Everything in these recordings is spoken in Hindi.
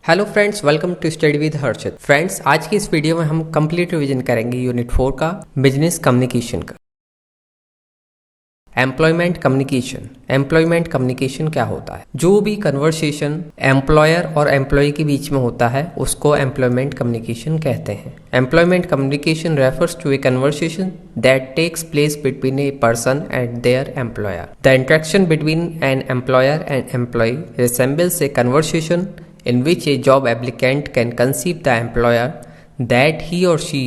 Hello friends, welcome to study with Harshit. Friends, आज की इस वीडियो में हम कंप्लीट रिवीजन करेंगे यूनिट 4 का बिजनेस कम्युनिकेशन का। Employment communication. एम्प्लॉयमेंट कम्युनिकेशन क्या होता है? जो भी कन्वर्सेशन एम्प्लॉयर और एम्प्लॉय के बीच में होता है उसको एम्प्लॉयमेंट कम्युनिकेशन कहते हैं। Employment communication refers to a conversation that takes place between a person and their employer. The interaction between an employer and employee resembles a conversation in which a job applicant can conceive the employer that he or she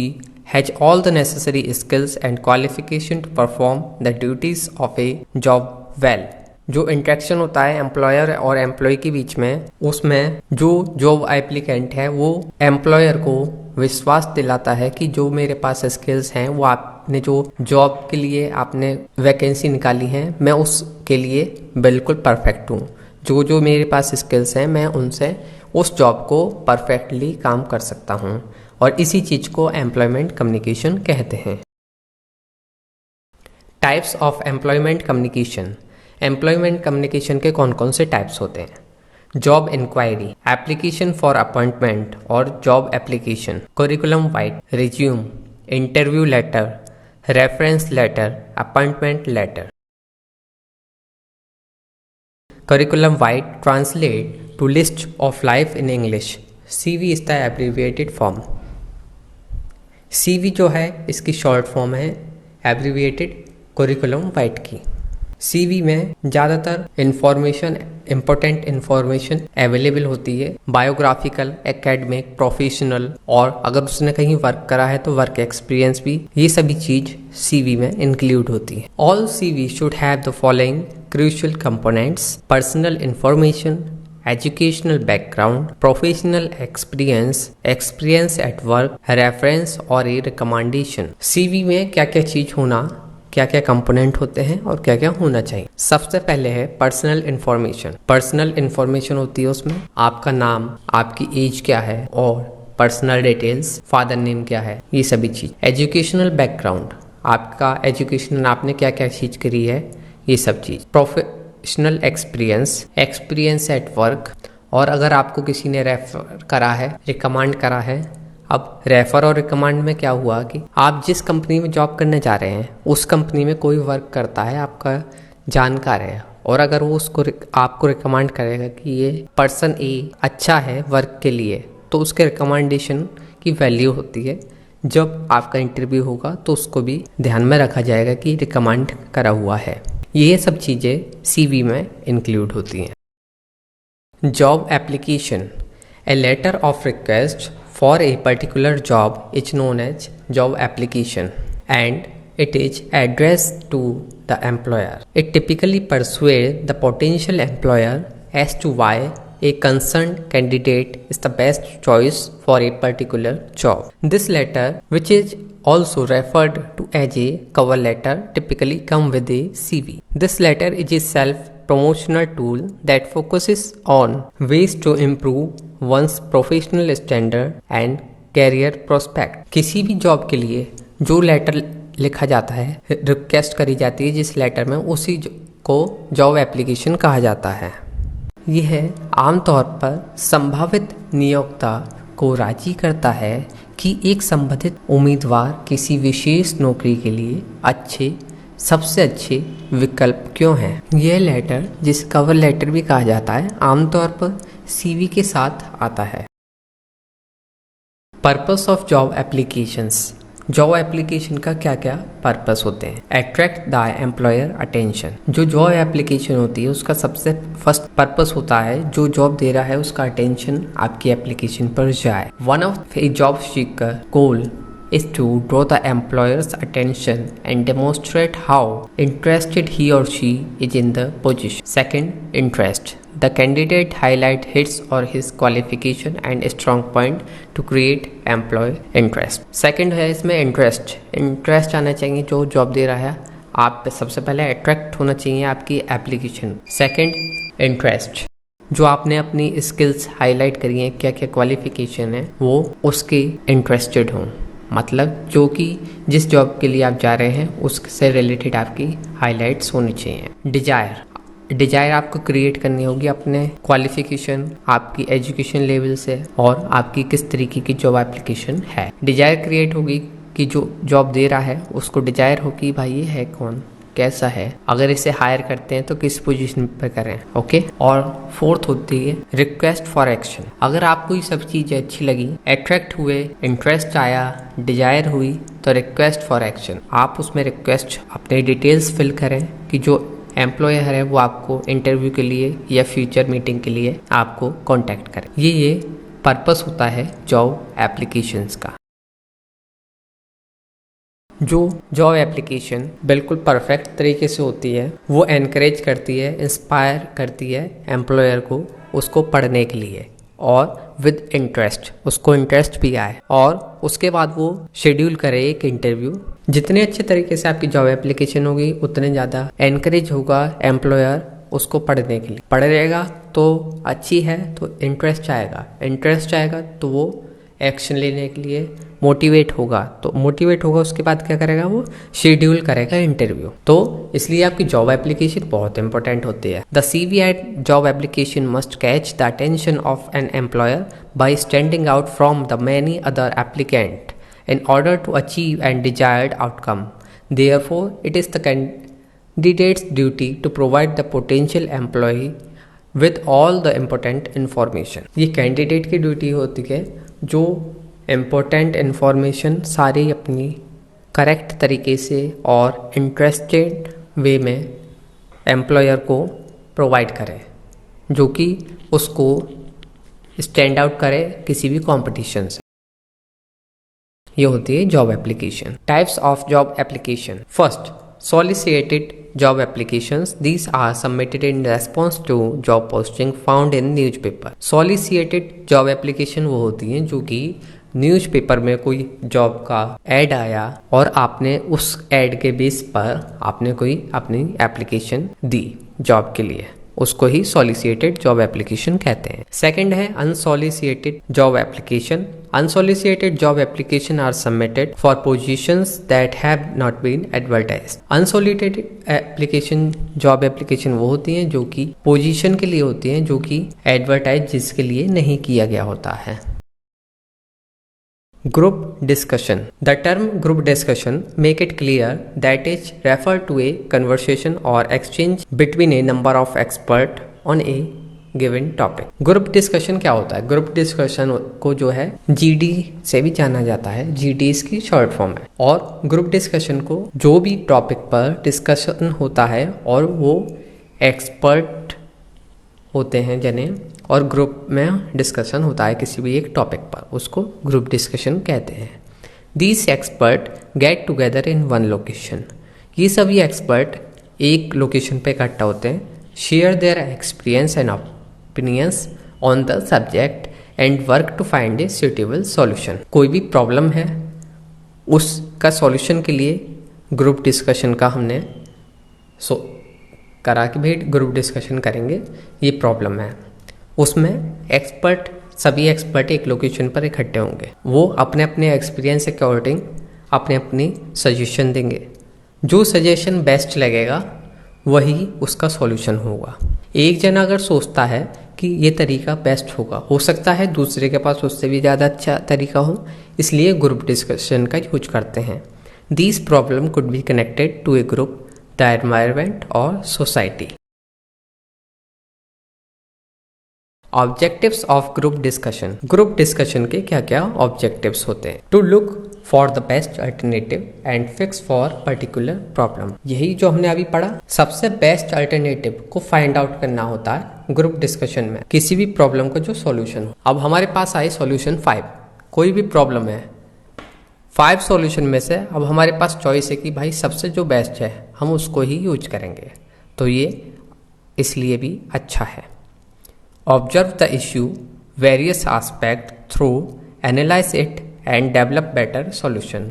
has all the necessary skills and qualification to perform the duties of a job well। जो इंटरेक्शन होता है एम्प्लॉयर और एम्प्लॉय के बीच में, उसमें जो जॉब एप्लीकेंट है वो एम्प्लॉयर को विश्वास दिलाता है कि जो मेरे पास स्किल्स हैं वो आपने जो जॉब के लिए आपने वैकेंसी निकाली है मैं उसके लिए बिल्कुल परफेक्ट हूँ। जो जो मेरे पास स्किल्स हैं मैं उनसे उस जॉब को परफेक्टली काम कर सकता हूँ, और इसी चीज़ को एम्प्लॉयमेंट कम्युनिकेशन कहते हैं। Types of employment communication. Employment communication के कौन कौन से टाइप्स होते हैं? Job inquiry, application for appointment और job application, curriculum vitae, resume, interview letter, reference letter, appointment letter. Curriculum Vitae translate to list of life in English। CV is the abbreviated form। CV जो है इसकी शॉर्ट फॉर्म है एब्रीविएटेड करिकुलम वाइट की। CV में ज़्यादातर इंफॉर्मेशन, इम्पोर्टेंट इंफॉर्मेशन अवेलेबल होती है, बायोग्राफिकल, एकेडमिक, प्रोफेशनल, और अगर उसने कहीं वर्क करा है तो वर्क एक्सपीरियंस भी, ये सभी चीज़ CV में इंक्लूड होती है। All CV should have the following crucial components: personal information, educational background, professional experience, experience at work, reference और a recommendation। CV में क्या क्या चीज होना, क्या क्या कंपोनेंट होते हैं और क्या क्या होना चाहिए? सबसे पहले है पर्सनल इंफॉर्मेशन। पर्सनल इंफॉर्मेशन होती है उसमें आपका नाम, आपकी एज क्या है और पर्सनल डिटेल्स, फादर नेम क्या है, ये सभी चीज। एजुकेशनल बैकग्राउंड, आपका एजुकेशन, आपने क्या क्या चीज करी है, ये सब चीज़। Professional experience, experience at work, और अगर आपको किसी ने रेफर करा है, रिकमेंड करा है। अब रेफर और रिकमेंड में क्या हुआ कि आप जिस कंपनी में जॉब करने जा रहे हैं उस कंपनी में कोई वर्क करता है, आपका जानकार है, और अगर वो उसको आपको रिकमेंड करेगा कि ये पर्सन ए अच्छा है वर्क के लिए, तो उसके रिकमेंडेशन की वैल्यू होती है। जब आपका इंटरव्यू होगा तो उसको भी ध्यान में रखा जाएगा कि रिकमेंड करा हुआ है। ये सब चीज़ें CV में इंक्लूड होती हैं। Job application. A letter of request for a particular job is known as job application and it is addressed to the employer। It typically persuades the potential employer as to why a concerned candidate is the best choice for a particular job। This letter, which is also referred to as a cover letter, typically come with a CV। This letter is a self-promotional tool that focuses on ways to improve one's professional standard and career prospect। किसी भी जॉब के लिए जो लेटर लिखा जाता है, रिक्वेस्ट करी जाती है जिस लेटर में, उसी को जॉब एप्लीकेशन कहा जाता है। यह आमतौर पर संभावित नियोक्ता को राजी करता है कि एक संबंधित उम्मीदवार किसी विशेष नौकरी के लिए सबसे अच्छे विकल्प क्यों हैं। यह लेटर, जिस कवर लेटर भी कहा जाता है, आमतौर पर CV के साथ आता है। Purpose of job applications. Job application का क्या क्या पर्पस होते हैं? Attract the employer attention. जो जॉब एप्लीकेशन होती है उसका सबसे फर्स्ट पर्पस होता है जो जॉब दे रहा है उसका अटेंशन आपकी एप्लीकेशन पर जाए। One of A job seeker goal is to draw the employer's attention and demonstrate how interested he or she is in the position। Second, interest। The candidate highlight his or his qualification and strong point to create employee interest। Second है इसमें interest। interest आना चाहिए जो जॉब दे रहा है, आप सबसे पहले अट्रैक्ट होना चाहिए आपकी एप्लीकेशन। सेकंड, इंटरेस्ट, जो आपने अपनी स्किल्स हाईलाइट करी हैं, क्या क्या क्वालिफिकेशन है, वो उसके इंटरेस्टेड हों, मतलब जो कि जिस जॉब के लिए आप जा रहे हैं उससे रिलेटेड आपकी हाइलाइट्स होनी चाहिए। डिजायर, डिजायर आपको क्रिएट करनी होगी अपने क्वालिफिकेशन, आपकी एजुकेशन लेवल से और आपकी किस तरीके की जॉब एप्लीकेशन है। डिजायर क्रिएट होगी कि जो जॉब दे रहा है उसको डिजायर हो कि भाई ये है कौन, कैसा है, अगर इसे हायर करते हैं तो किस पोजीशन पर करें। ओके। और फोर्थ होती है रिक्वेस्ट फॉर एक्शन। अगर आपको ये सब चीज़ें अच्छी लगी, अट्रैक्ट हुए, इंटरेस्ट आया, डिजायर हुई, तो रिक्वेस्ट फॉर एक्शन, आप उसमें रिक्वेस्ट अपने डिटेल्स फिल करें कि जो एम्प्लॉयर है वो आपको इंटरव्यू के लिए या फ्यूचर मीटिंग के लिए आपको कांटेक्ट करे। ये पर्पस होता है जॉब एप्लीकेशंस का। जो जॉब एप्लीकेशन बिल्कुल परफेक्ट तरीके से होती है वो एनकरेज करती है, इंस्पायर करती है एम्प्लॉयर को उसको पढ़ने के लिए और विद इंटरेस्ट, उसको इंटरेस्ट भी आए और उसके बाद वो शेड्यूल करे एक इंटरव्यू। जितने अच्छे तरीके से आपकी जॉब एप्लीकेशन होगी उतने ज़्यादा एनकरेज होगा एम्प्लॉयर उसको पढ़ने के लिए। पढ़ रहेगा तो अच्छी है तो इंटरेस्ट आएगा, इंटरेस्ट आएगा तो वो एक्शन लेने के लिए मोटिवेट होगा, तो मोटिवेट होगा उसके बाद क्या करेगा, वो शेड्यूल करेगा इंटरव्यू। तो इसलिए आपकी जॉब एप्लीकेशन बहुत इंपॉर्टेंट होती है। The CV at job application must catch the attention of an employer by standing out from the many other applicant in order to achieve and desired outcome. Therefore, it is the candidate's duty to provide the potential employee with all the important information. ये कैंडिडेट की ड्यूटी होती है जो इम्पोर्टेंट इन्फॉर्मेशन सारी अपनी करेक्ट तरीके से और इंटरेस्टेड वे में एम्प्लॉयर को प्रोवाइड करे, जो कि उसको स्टैंड आउट करे किसी भी कंपटीशन से। ये होती है job application. Types of job application. First, solicited job applications. These are submitted in response to job posting found in newspaper. Solicited job application वो होती हैं जो कि न्यूज़पेपर में कोई जॉब का एड आया और आपने उस एड के बेस पर आपने कोई अपनी एप्लीकेशन दी जॉब के लिए, उसको ही सॉलिसिटेड जॉब एप्लीकेशन कहते हैं। सेकंड है unsolicited job application. Unsolicited job application are submitted for positions that have not been advertised. Unsolicited application job application वो होती हैं जो कि पोजीशन के लिए होती हैं जो कि एडवर्टाइज जिसके लिए नहीं किया गया होता है। Group discussion. The term group discussion make it clear that it refer to a conversation or exchange between a number of expert on a given topic. Group discussion क्या होता है? Group discussion को जो है GD से भी जाना जाता है, GD इसकी शॉर्ट फॉर्म है। और group discussion को जो भी टॉपिक पर डिस्कशन होता है और वो एक्सपर्ट होते हैं जिन्हें और ग्रुप में डिस्कशन होता है किसी भी एक टॉपिक पर, उसको ग्रुप डिस्कशन कहते हैं। These expert get together in one location. ये सभी एक्सपर्ट एक लोकेशन पे इकट्ठा होते हैं, share their experience and opinions on the subject and work to find a suitable solution. कोई भी प्रॉब्लम है उसका सॉल्यूशन के लिए ग्रुप डिस्कशन का हमने करा कि भाई ग्रुप डिस्कशन करेंगे, ये प्रॉब्लम है। उसमें एक्सपर्ट, सभी एक्सपर्ट एक लोकेशन पर इकट्ठे होंगे, वो अपने अपने एक्सपीरियंस के अकॉर्डिंग अपने अपनी सजेशन देंगे। जो सजेशन बेस्ट लगेगा वही उसका सॉल्यूशन होगा। एक जना अगर सोचता है कि ये तरीका बेस्ट होगा, हो सकता है दूसरे के पास उससे भी ज़्यादा अच्छा तरीका हो, इसलिए ग्रुप डिस्कशन का यूज करते हैं। These problem could be connected to a group, the environment और society. Objectives of group discussion. Group discussion के क्या क्या ऑब्जेक्टिव्स होते हैं? To look for the best alternative and fix for particular problem. यही जो हमने अभी पढ़ा, सबसे बेस्ट अल्टरनेटिव को फाइंड आउट करना होता है ग्रुप डिस्कशन में, किसी भी प्रॉब्लम का जो सॉल्यूशन हो। अब हमारे पास आए सॉल्यूशन 5। कोई भी प्रॉब्लम है, 5 सॉल्यूशन में से अब हमारे पास चॉइस है कि भाई सबसे जो बेस्ट है हम उसको ही यूज करेंगे, तो ये इसलिए भी अच्छा है। Observe the issue, various aspects through, analyze it and develop better solution.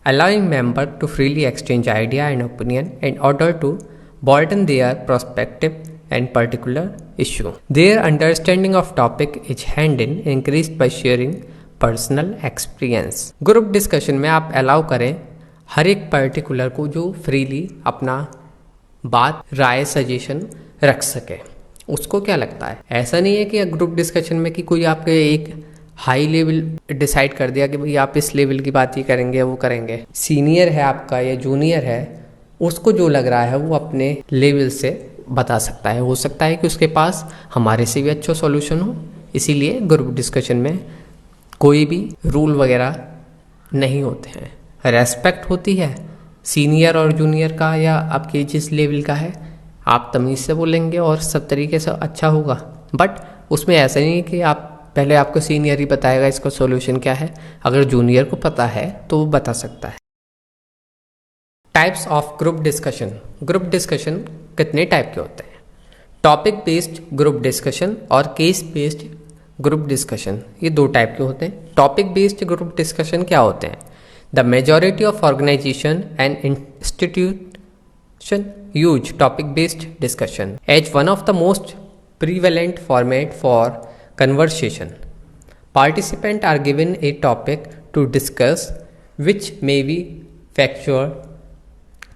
Allowing members to freely exchange idea and opinion in order to broaden their perspective and particular issue. Their understanding of topic is increased by sharing personal experience. Group discussion में आप अलाउ करें हर एक पर्टिकुलर को जो फ्रीली अपना बात, राय, सजेशन रख सके। उसको क्या लगता है, ऐसा नहीं है कि ग्रुप डिस्कशन में कि कोई आपके एक हाई लेवल डिसाइड कर दिया कि भाई आप इस लेवल की बात ही करेंगे, वो करेंगे। सीनियर है आपका या जूनियर है, उसको जो लग रहा है वो अपने लेवल से बता सकता है। हो सकता है कि उसके पास हमारे से भी अच्छा सॉल्यूशन हो। इसीलिए ग्रुप डिस्कशन में कोई भी रूल वगैरह नहीं होते हैं। रेस्पेक्ट होती है सीनियर और जूनियर का, या आपके जिस लेवल का है आप तमीज़ से बोलेंगे और सब तरीके से अच्छा होगा। बट उसमें ऐसा नहीं है कि आप पहले आपको सीनियर ही बताएगा इसका सॉल्यूशन क्या है। अगर जूनियर को पता है तो वो बता सकता है। Types of group discussion. Group discussion कितने टाइप के होते हैं? टॉपिक बेस्ड ग्रुप डिस्कशन और केस बेस्ड ग्रुप डिस्कशन, ये दो टाइप के होते हैं। टॉपिक बेस्ड ग्रुप डिस्कशन क्या होते हैं? The majority of organization and institution use topic based discussion as one of the most prevalent format for conversation. Participants are given a topic to discuss which may be factual,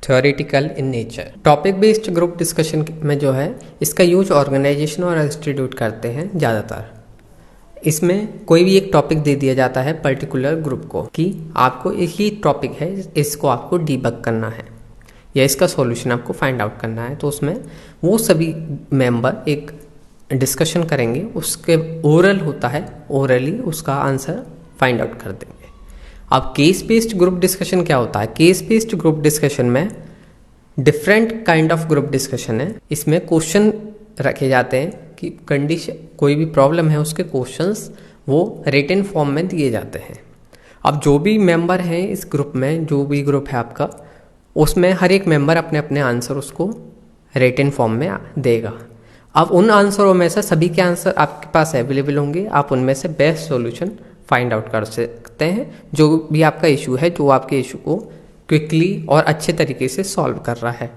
theoretical in nature. Topic based group discussion में जो है इसका यूज ऑर्गेनाइजेशन और इंस्टीट्यूट करते हैं ज़्यादातर। इसमें कोई भी एक टॉपिक दे दिया जाता है पर्टिकुलर ग्रुप को कि आपको एक ही टॉपिक है, इसको आपको डीबग करना है या इसका सॉल्यूशन आपको फाइंड आउट करना है। तो उसमें वो सभी मेंबर एक डिस्कशन करेंगे, उसके ओरल होता है, ओरली उसका आंसर फाइंड आउट कर देंगे। अब केस बेस्ड ग्रुप डिस्कशन क्या होता है? केस बेस्ड ग्रुप डिस्कशन में different kind of group discussion है। इसमें क्वेश्चन रखे जाते हैं कि कंडीशन, कोई भी प्रॉब्लम है उसके क्वेश्चंस वो रिटन फॉर्म में दिए जाते हैं। अब जो भी मेंबर हैं इस ग्रुप में, जो भी ग्रुप है आपका, उसमें हर एक मेंबर अपने अपने आंसर उसको रिटन फॉर्म में देगा। अब उन आंसरों में से सभी के आंसर आपके पास अवेलेबल होंगे, आप उनमें से बेस्ट सॉल्यूशन फाइंड आउट कर सकते हैं। जो भी आपका इशू है, जो आपके इशू को क्विकली और अच्छे तरीके से सॉल्व कर रहा है।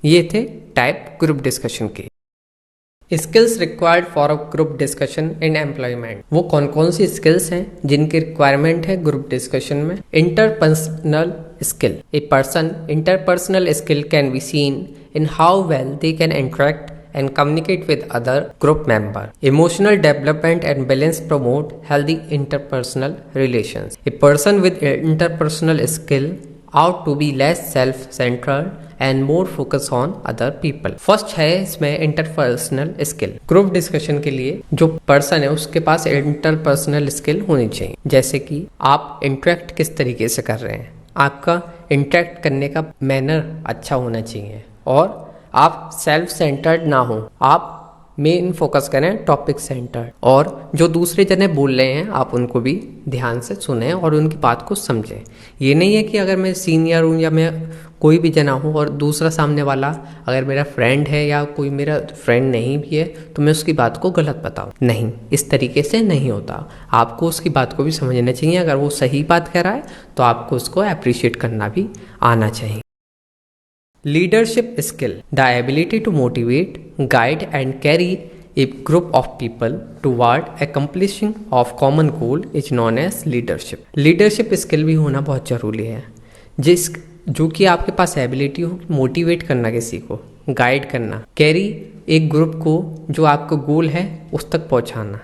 ये थे टाइप ग्रुप डिस्कशन के। Skills required for a group discussion in employment. वो कौन कौन सी स्किल्स हैं जिनकी रिक्वायरमेंट है ग्रुप डिस्कशन में? Interpersonal skill. A person interpersonal skill can be seen in how well they can interact and communicate with other group member. Emotional development and balance promote healthy interpersonal relations. A person with interpersonal skill ought to be less self-centered and more focus on other people. First है इसमें इंटरपर्सनल स्किल। ग्रुप डिस्कशन के लिए जो पर्सन है उसके पास इंटरपर्सनल स्किल होनी चाहिए। जैसे कि आप इंटरेक्ट किस तरीके से कर रहे हैं, आपका इंटरेक्ट करने का मैनर अच्छा होना चाहिए, और आप सेल्फ सेंटर्ड ना हो, आप मेन फोकस करें टॉपिक सेंटर्ड, और जो दूसरे जने बोल रहे हैं आप उनको भी ध्यान से सुने और उनकी बात को समझें। ये नहीं है कि अगर मैं सीनियर हूँ या मैं कोई भी जना हूँ और दूसरा सामने वाला अगर मेरा फ्रेंड है या कोई मेरा फ्रेंड नहीं भी है तो मैं उसकी बात को गलत बताऊँ। नहीं, इस तरीके से नहीं होता। आपको उसकी बात को भी समझना चाहिए। अगर वो सही बात कह रहा है तो आपको उसको अप्रिशिएट करना भी आना चाहिए। Leadership skill. The ability to motivate, guide and carry a group of people toward accomplishing of common goal is known as leadership. Leadership skill भी होना बहुत ज़रूरी है, जो कि आपके पास एबिलिटी हो मोटिवेट करना किसी को, गाइड करना, कैरी एक ग्रुप को जो आपका गोल है उस तक पहुंचाना,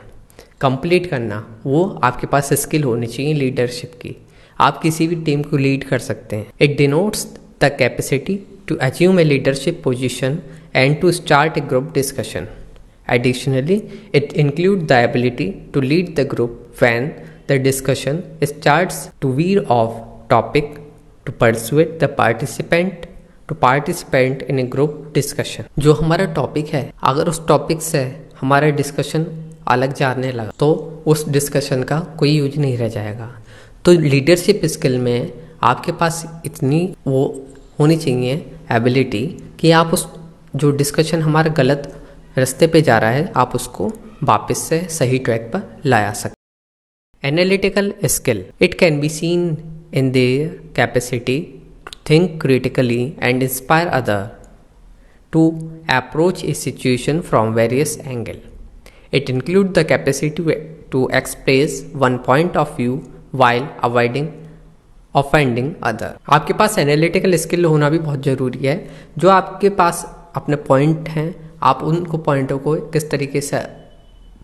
कंप्लीट करना, वो आपके पास स्किल होनी चाहिए लीडरशिप की। आप किसी भी टीम को लीड कर सकते हैं। It denotes the capacity to assume a leadership position and to start a group discussion. Additionally, it includes the ability to lead the group when the discussion starts to veer off topic, to persuade the participant to participate in a group discussion. जो हमारा टॉपिक है, अगर उस टॉपिक से हमारा डिस्कशन अलग जाने लगा तो उस डिस्कशन का कोई यूज नहीं रह जाएगा। तो लीडरशिप स्किल में आपके पास इतनी वो होनी चाहिए एबिलिटी कि आप उस जो डिस्कशन हमारा गलत रास्ते पे जा रहा है आप उसको वापस से सही ट्रैक पर लाया सकते। Analytical skill. It can be seen in their capacity to think critically and inspire other to approach a situation from various angle. It include the capacity to express one point of view while avoiding offending other. आपके पास एनालिटिकल स्किल होना भी बहुत ज़रूरी है। जो आपके पास अपने पॉइंट हैं, आप उनको पॉइंटों को किस तरीके से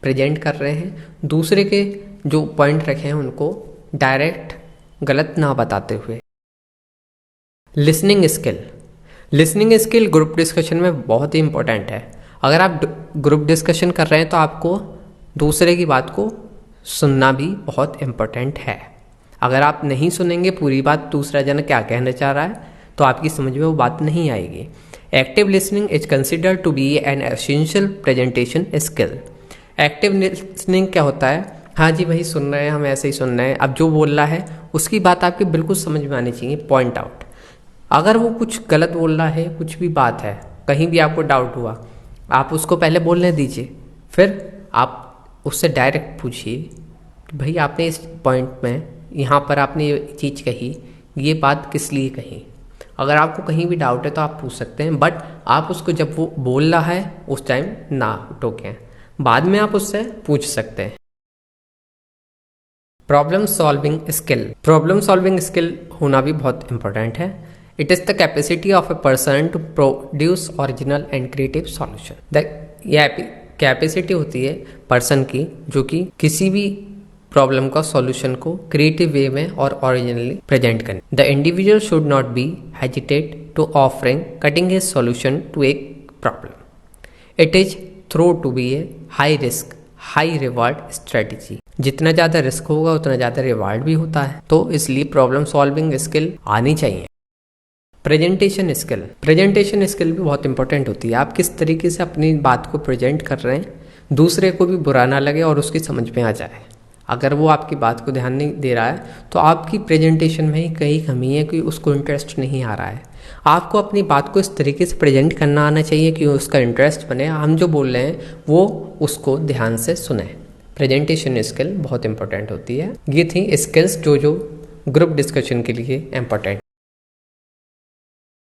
प्रेजेंट कर रहे हैं, दूसरे के जो पॉइंट रखे हैं उनको डायरेक्ट गलत ना बताते हुए। Listening skill. Listening skill group discussion में बहुत ही इंपॉर्टेंट है। अगर आप ग्रुप डिस्कशन कर रहे हैं तो आपको दूसरे की बात को सुनना भी बहुत इम्पोर्टेंट है। अगर आप नहीं सुनेंगे पूरी बात दूसरा जन क्या कहना चाह रहा है तो आपकी समझ में वो बात नहीं आएगी। Active listening is considered to be an essential presentation skill. Active listening क्या होता है? हाँ जी भाई सुन रहे हैं, हम ऐसे ही सुन रहे हैं, अब जो बोल रहा है उसकी बात आपकी बिल्कुल समझ में आनी चाहिए, पॉइंट आउट। अगर वो कुछ गलत बोल रहा है, कुछ भी बात है, कहीं भी आपको डाउट हुआ, आप उसको पहले बोलने दीजिए, फिर आप उससे डायरेक्ट पूछिए कि भाई आपने इस पॉइंट में यहाँ पर आपने ये चीज़ कही, ये बात किस लिए कही। अगर आपको कहीं भी डाउट है तो आप पूछ सकते हैं, बट आप उसको जब वो बोल रहा है उस टाइम ना टोकें, बाद में आप उससे पूछ सकते हैं। Problem solving skill. Problem solving skill होना भी बहुत इंपॉर्टेंट है। It is the capacity of a person to produce original and creative solution. यह कैपेसिटी होती है पर्सन की जो कि किसी भी प्रॉब्लम का सॉल्यूशन को क्रिएटिव वे में और ओरिजिनली प्रेजेंट करें। The individual should not be hesitate to offering cutting his solution to a problem. It is throw to be a high risk high reward strategy. जितना ज़्यादा रिस्क होगा उतना ज़्यादा रिवार्ड भी होता है, तो इसलिए प्रॉब्लम सॉल्विंग स्किल आनी चाहिए। Presentation skill. प्रेजेंटेशन स्किल भी बहुत इंपॉर्टेंट होती है। आप किस तरीके से अपनी बात को प्रेजेंट कर रहे हैं, दूसरे को भी बुरा ना लगे और उसकी समझ में आ जाए। अगर वो आपकी बात को ध्यान नहीं दे रहा है तो आपकी प्रेजेंटेशन में ही कहीं कमी है कि उसको इंटरेस्ट नहीं आ रहा है। आपको अपनी बात को इस तरीके से प्रेजेंट करना आना चाहिए कि उसका इंटरेस्ट बने, हम जो बोल रहे हैं वो उसको ध्यान से सुने। प्रेजेंटेशन स्किल बहुत इंपॉर्टेंट होती है। ये थी स्किल्स जो ग्रुप डिस्कशन के लिए important.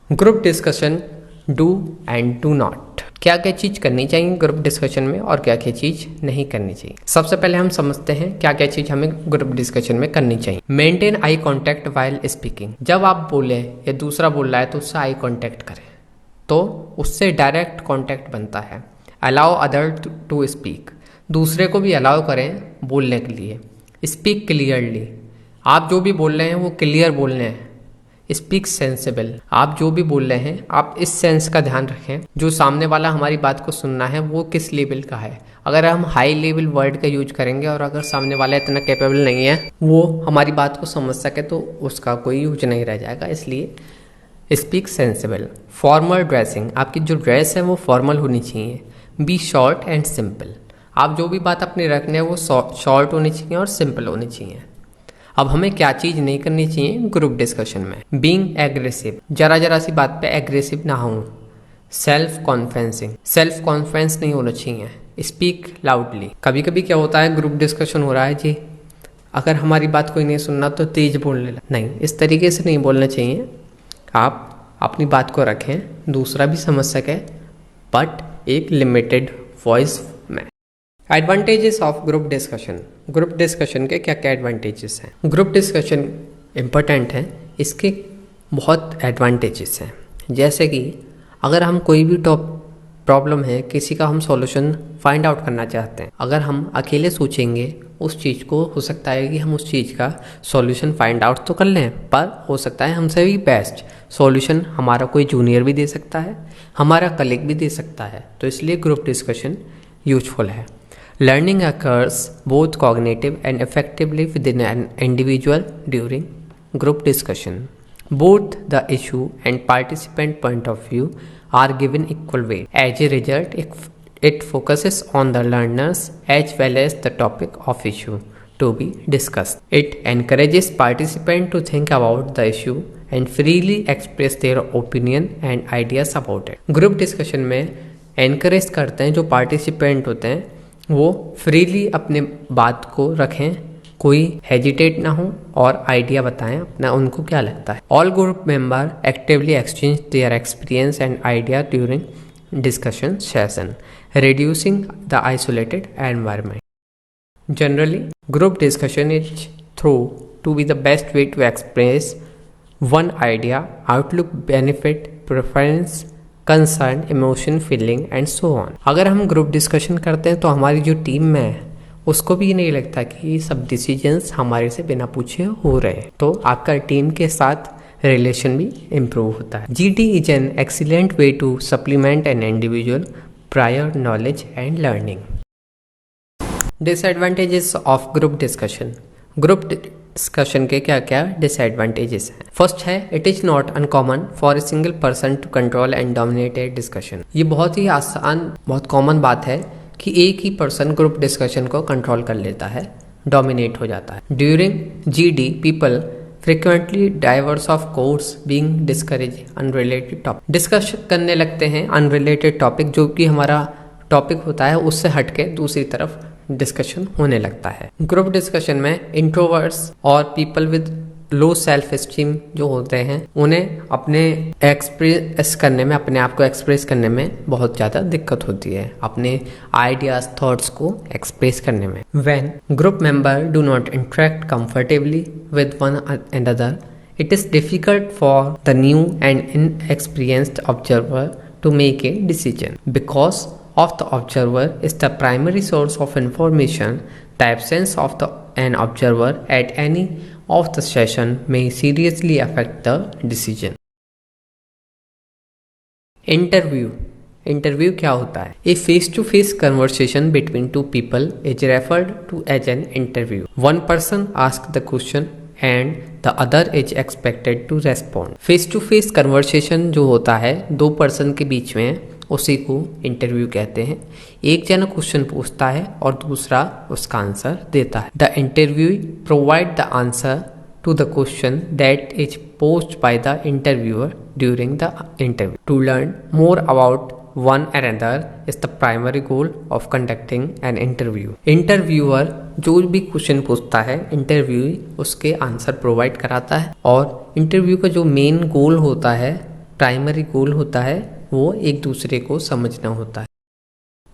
Group discussion do and do not. क्या क्या चीज़ करनी चाहिए ग्रुप डिस्कशन में और क्या क्या चीज़ नहीं करनी चाहिए। सबसे पहले हम समझते हैं क्या क्या चीज़ हमें ग्रुप डिस्कशन में करनी चाहिए। Maintain eye contact while speaking. जब आप बोले या दूसरा बोल रहा है तो उससे आई कांटेक्ट करें, तो उससे डायरेक्ट कांटेक्ट बनता है। Allow other to speak. दूसरे को भी अलाउ करें बोलने के लिए। Speak clearly. आप जो भी बोल रहे हैं वो क्लियर बोलने हैं। Speak sensible. आप जो भी बोल रहे हैं आप इस सेंस का ध्यान रखें, जो सामने वाला हमारी बात को सुनना है वो किस लेवल का है। अगर हम हाई लेवल वर्ड का यूज करेंगे और अगर सामने वाला इतना कैपेबल नहीं है वो हमारी बात को समझ सके तो उसका कोई यूज नहीं रह जाएगा, इसलिए स्पीक सेंसिबल। Formal dressing. आपकी जो ड्रेस है वो फॉर्मल होनी चाहिए। Be short and simple. आप जो भी बात अपनी रखनी है वो शॉर्ट होनी चाहिए और सिंपल होनी चाहिए। अब हमें क्या चीज़ नहीं करनी चाहिए ग्रुप डिस्कशन में। Being aggressive. जरा सी बात पे एग्रेसिव ना हो। सेल्फ कॉन्फिडेंसिंग। सेल्फ कॉन्फिडेंस नहीं होना चाहिए। Speak loudly. कभी कभी क्या होता है ग्रुप डिस्कशन हो रहा है जी, अगर हमारी बात कोई नहीं सुनना तो तेज बोलने लगा। नहीं, इस तरीके से नहीं बोलना चाहिए। आप अपनी बात को रखें, दूसरा भी समझ सके, बट एक लिमिटेड वॉइस में। Advantages of group discussion. Group discussion के क्या क्या एडवांटेजेस हैं। ग्रुप डिस्कशन इम्पोर्टेंट है, इसके बहुत एडवांटेजेस हैं। जैसे कि अगर हम कोई भी प्रॉब्लम है, किसी का हम सॉल्यूशन फाइंड आउट करना चाहते हैं, अगर हम अकेले सोचेंगे उस चीज़ को, हो सकता है कि हम उस चीज़ का सॉल्यूशन फाइंड आउट तो कर लें, पर हो सकता है हमसे भी बेस्ट सॉल्यूशन हमारा कोई जूनियर भी दे सकता है, हमारा कलीग भी दे सकता है। तो इसलिए ग्रुप डिस्कशन यूजफुल है। Learning occurs both cognitive and effectively within an individual during group discussion. Both the issue and participant point of view are given equal weight. As a result, it focuses on the learners as well as the topic of issue to be discussed. It encourages participants to think about the issue and freely express their opinion and ideas about it. Group discussion में encourage करते हैं जो participant होते हैं वो फ्रीली अपने बात को रखें, कोई हेजिटेट ना हो और आइडिया बताएं अपना, उनको क्या लगता है। All group member actively exchange there experience and idea during discussion session, reducing the isolated environment. Generally group discussion is through to be the best way to express one idea, outlook, benefit, preference, concern, emotion, feeling and so on. अगर हम ग्रुप डिस्कशन करते हैं तो हमारी जो टीम में है उसको भी नहीं लगता कि ये सब डिसीजंस हमारे से बिना पूछे हो रहे हैं, तो आपका टीम के साथ रिलेशन भी इम्प्रूव होता है. GD is an excellent way to supplement an individual prior knowledge and learning. Disadvantages of group discussion. Group discussion के क्या क्या डिसएडवांटेजेस हैं. फर्स्ट है, it is not uncommon for a single person to control and dominate a discussion. ये बहुत ही आसान, बहुत कॉमन बात है कि एक ही पर्सन ग्रुप डिस्कशन को कंट्रोल कर लेता है, डोमिनेट हो जाता है. During GD people frequently diverse of course being discourage unrelated topic. Discuss करने लगते हैं अनरिलेटेड टॉपिक, जो कि हमारा टॉपिक होता है उससे हटके दूसरी तरफ डिस्कशन होने लगता है. ग्रुप डिस्कशन में इंट्रोवर्ट्स और people with low self esteem जो होते हैं उन्हें अपने एक्सप्रेस करने में, अपने आप को एक्सप्रेस करने में बहुत ज़्यादा दिक्कत होती है, अपने आइडियाज थॉट्स को एक्सप्रेस करने में. When group member do not interact comfortably with one another, it is difficult for the new and inexperienced observer to make a decision because of the observer is the primary source of information. The absence of an observer at any of the session may seriously affect the decision. Interview क्या होता है? A face-to-face conversation between two people is referred to as an interview. One person asks the question and the other is expected to respond. Face-to-face conversation जो होता है दो पर्सन के बीच में, उसी को इंटरव्यू कहते हैं. एक जना क्वेश्चन पूछता है और दूसरा उसका आंसर देता है. The interview provide the answer to the question that is posed by the interviewer during the interview. To learn more about one another is the primary goal of conducting an interview. Interviewer जो भी क्वेश्चन पूछता है, इंटरव्यू उसके आंसर प्रोवाइड कराता है और इंटरव्यू का जो मेन गोल होता है, प्राइमरी गोल होता है, वो एक दूसरे को समझना होता है.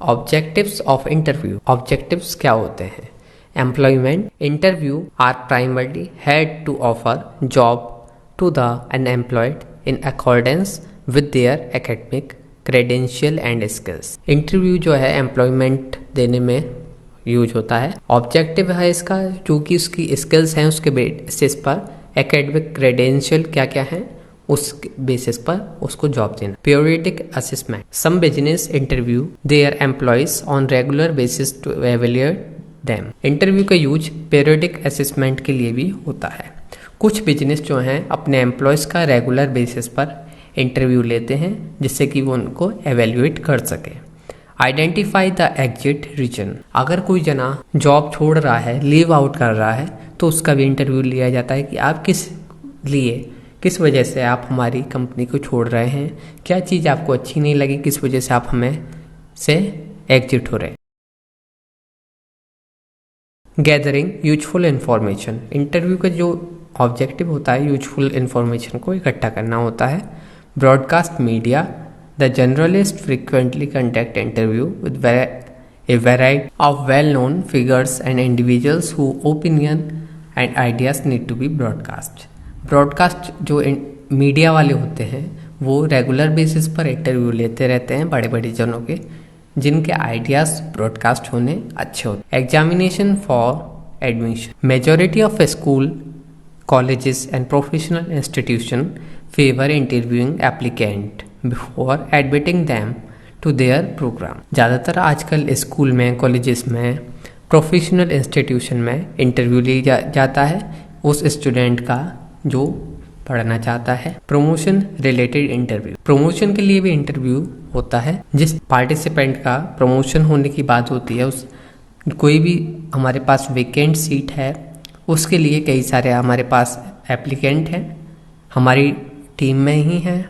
Objectives of interview. ऑब्जेक्टिव्स क्या होते हैं? Employment. Interview are primarily head to offer job to the unemployed in accordance with their academic credential and skills. Interview जो है एम्प्लॉयमेंट देने में यूज होता है. ऑब्जेक्टिव है इसका, जो कि उसकी स्किल्स हैं उसके बेसिस पर, एकेडमिक क्रेडेंशियल क्या क्या है उस बेसिस पर उसको जॉब देना. Periodic assessment. Some business interview their employees on regular basis to evaluate them. Interview का यूज पीरियडिक असेसमेंट के लिए भी होता है. कुछ बिजनेस जो हैं अपने एम्प्लॉयज का रेगुलर बेसिस पर इंटरव्यू लेते हैं जिससे कि वो उनको एवेल्यूएट कर सके. Identify the exit reason. अगर कोई जना जॉब छोड़ रहा है, लीव आउट कर रहा है, तो उसका भी इंटरव्यू लिया जाता है कि आप किस वजह से आप हमारी कंपनी को छोड़ रहे हैं, क्या चीज़ आपको अच्छी नहीं लगी, किस वजह से आप हमें से एग्जिट हो रहे हैं. Gathering useful information. इंटरव्यू का जो ऑब्जेक्टिव होता है यूजफुल इन्फॉर्मेशन को इकट्ठा करना होता है. Broadcast media. The journalist frequently conduct interview with a variety of well known figures and individuals who opinion and ideas need to be broadcast. Broadcast जो मीडिया वाले होते हैं वो रेगुलर बेसिस पर इंटरव्यू लेते रहते हैं बड़े बड़े जनों के, जिनके आइडियाज़ ब्रॉडकास्ट होने अच्छे होते. Examination for admission. Majority of school, colleges and professional institution favour interviewing applicant before admitting them to their program. ज़्यादातर आजकल स्कूल में, कॉलेजेस में, प्रोफेशनल इंस्टीट्यूशन में इंटरव्यू लिया जाता है उस स्टूडेंट का जो पढ़ना चाहता है. Promotion related interview. प्रमोशन के लिए भी इंटरव्यू होता है. जिस पार्टिसिपेंट का प्रमोशन होने की बात होती है, उस कोई भी हमारे पास वेकेंट सीट है उसके लिए कई सारे हमारे पास एप्लीकेंट हैं, हमारी टीम में ही हैं,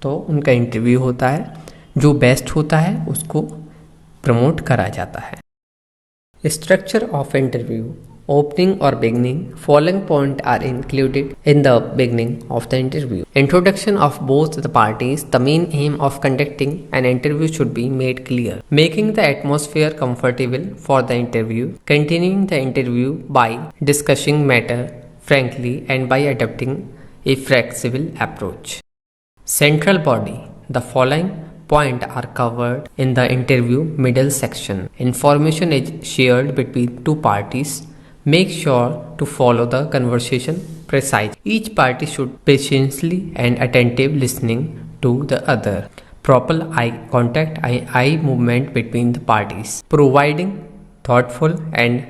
तो उनका इंटरव्यू होता है. जो बेस्ट होता है उसको प्रमोट करा जाता है. Structure of interview. Opening or beginning. Following points are included in the beginning of the interview. Introduction of both the parties. The main aim of conducting an interview should be made clear. Making the atmosphere comfortable for the interview. Continuing the interview by discussing matter frankly and by adopting a flexible approach. Central body. The following points are covered in the interview middle section. Information is shared between two parties. Make sure to follow the conversation precisely. Each party should patiently and attentive listening to the other. Proper eye contact, eye movement between the parties. Providing thoughtful and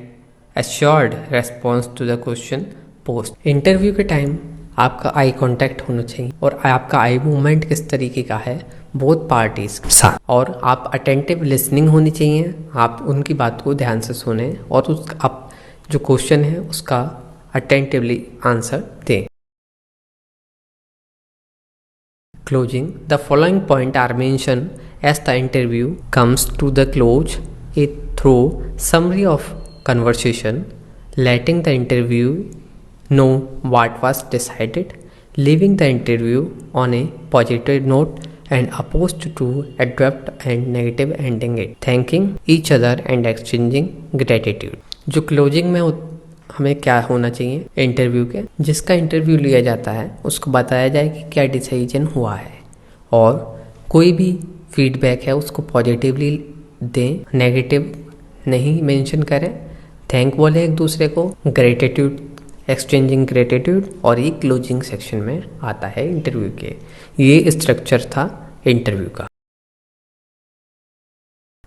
assured response to the question posed. Interview के टाइम आपका आई कांटेक्ट होना चाहिए और आपका आई मूवमेंट किस तरीके का है बोथ पार्टीज के साथ, और आप अटेंटिव लिसनिंग होनी चाहिए, आप उनकी बात को ध्यान से सुने और आप जो क्वेश्चन है उसका अटेंटिवली आंसर दें. Closing. The following points are mentioned as the interview comes to the close. A thorough summary of conversation, letting the interview know what was decided, leaving the interview on a positive note and opposed to abrupt and negative ending it, thanking each other and exchanging gratitude. जो क्लोजिंग में हमें क्या होना चाहिए इंटरव्यू के, जिसका इंटरव्यू लिया जाता है उसको बताया जाए कि क्या डिसीजन हुआ है और कोई भी फीडबैक है उसको पॉजिटिवली दें, नेगेटिव नहीं मेंशन करें, थैंक बोले एक दूसरे को, ग्रेटिट्यूड, एक्सचेंजिंग ग्रेटिट्यूड, और ये क्लोजिंग सेक्शन में आता है इंटरव्यू के. ये स्ट्रक्चर था इंटरव्यू का.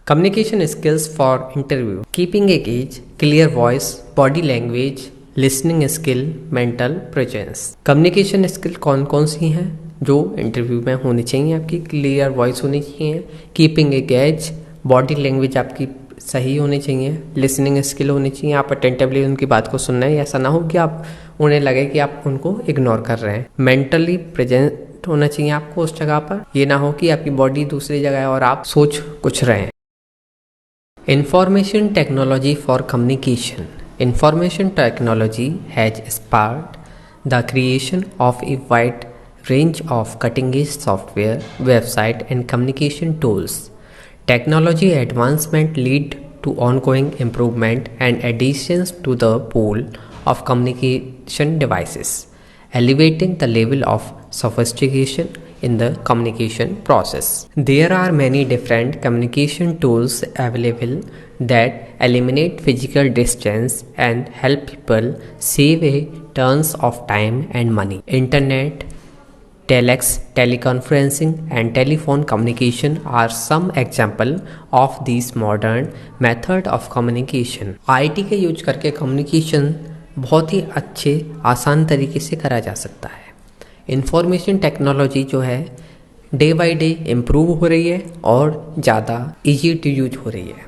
Communication skills for interview. Keeping engaged, clear voice, body language, listening skill, mental presence. Communication skill कौन कौन सी हैं जो इंटरव्यू में होनी चाहिए आपकी? क्लियर वॉइस होनी चाहिए, कीपिंग एंगेज, बॉडी लैंग्वेज आपकी सही होनी चाहिए, लिसनिंग स्किल होनी चाहिए, आप अटेंटिवली उनकी बात को सुनना है, ऐसा ना हो कि आप उन्हें लगे कि आप उनको इग्नोर कर रहे हैं. मेंटली प्रेजेंट होना चाहिए आपको उस जगह पर, ये ना हो कि आपकी बॉडी दूसरी जगह है और आप सोच कुछ रहे हैं. Information technology for communication. Information technology has sparked the creation of a wide range of cutting-edge software, website, and communication tools. Technology advancement lead to ongoing improvement and additions to the pool of communication devices, elevating the level of sophistication in the communication process. There are many different communication tools available that eliminate physical distance and help people save a tons of time and money. Internet, telex, teleconferencing, and telephone communication are some example of these modern method of communication. IT के यूज करके कम्युनिकेशन बहुत ही अच्छे आसान तरीके से करा जा सकता है. इंफॉर्मेशन टेक्नोलॉजी जो है डे बाय डे इम्प्रूव हो रही है और ज़्यादा इजी टू यूज हो रही है.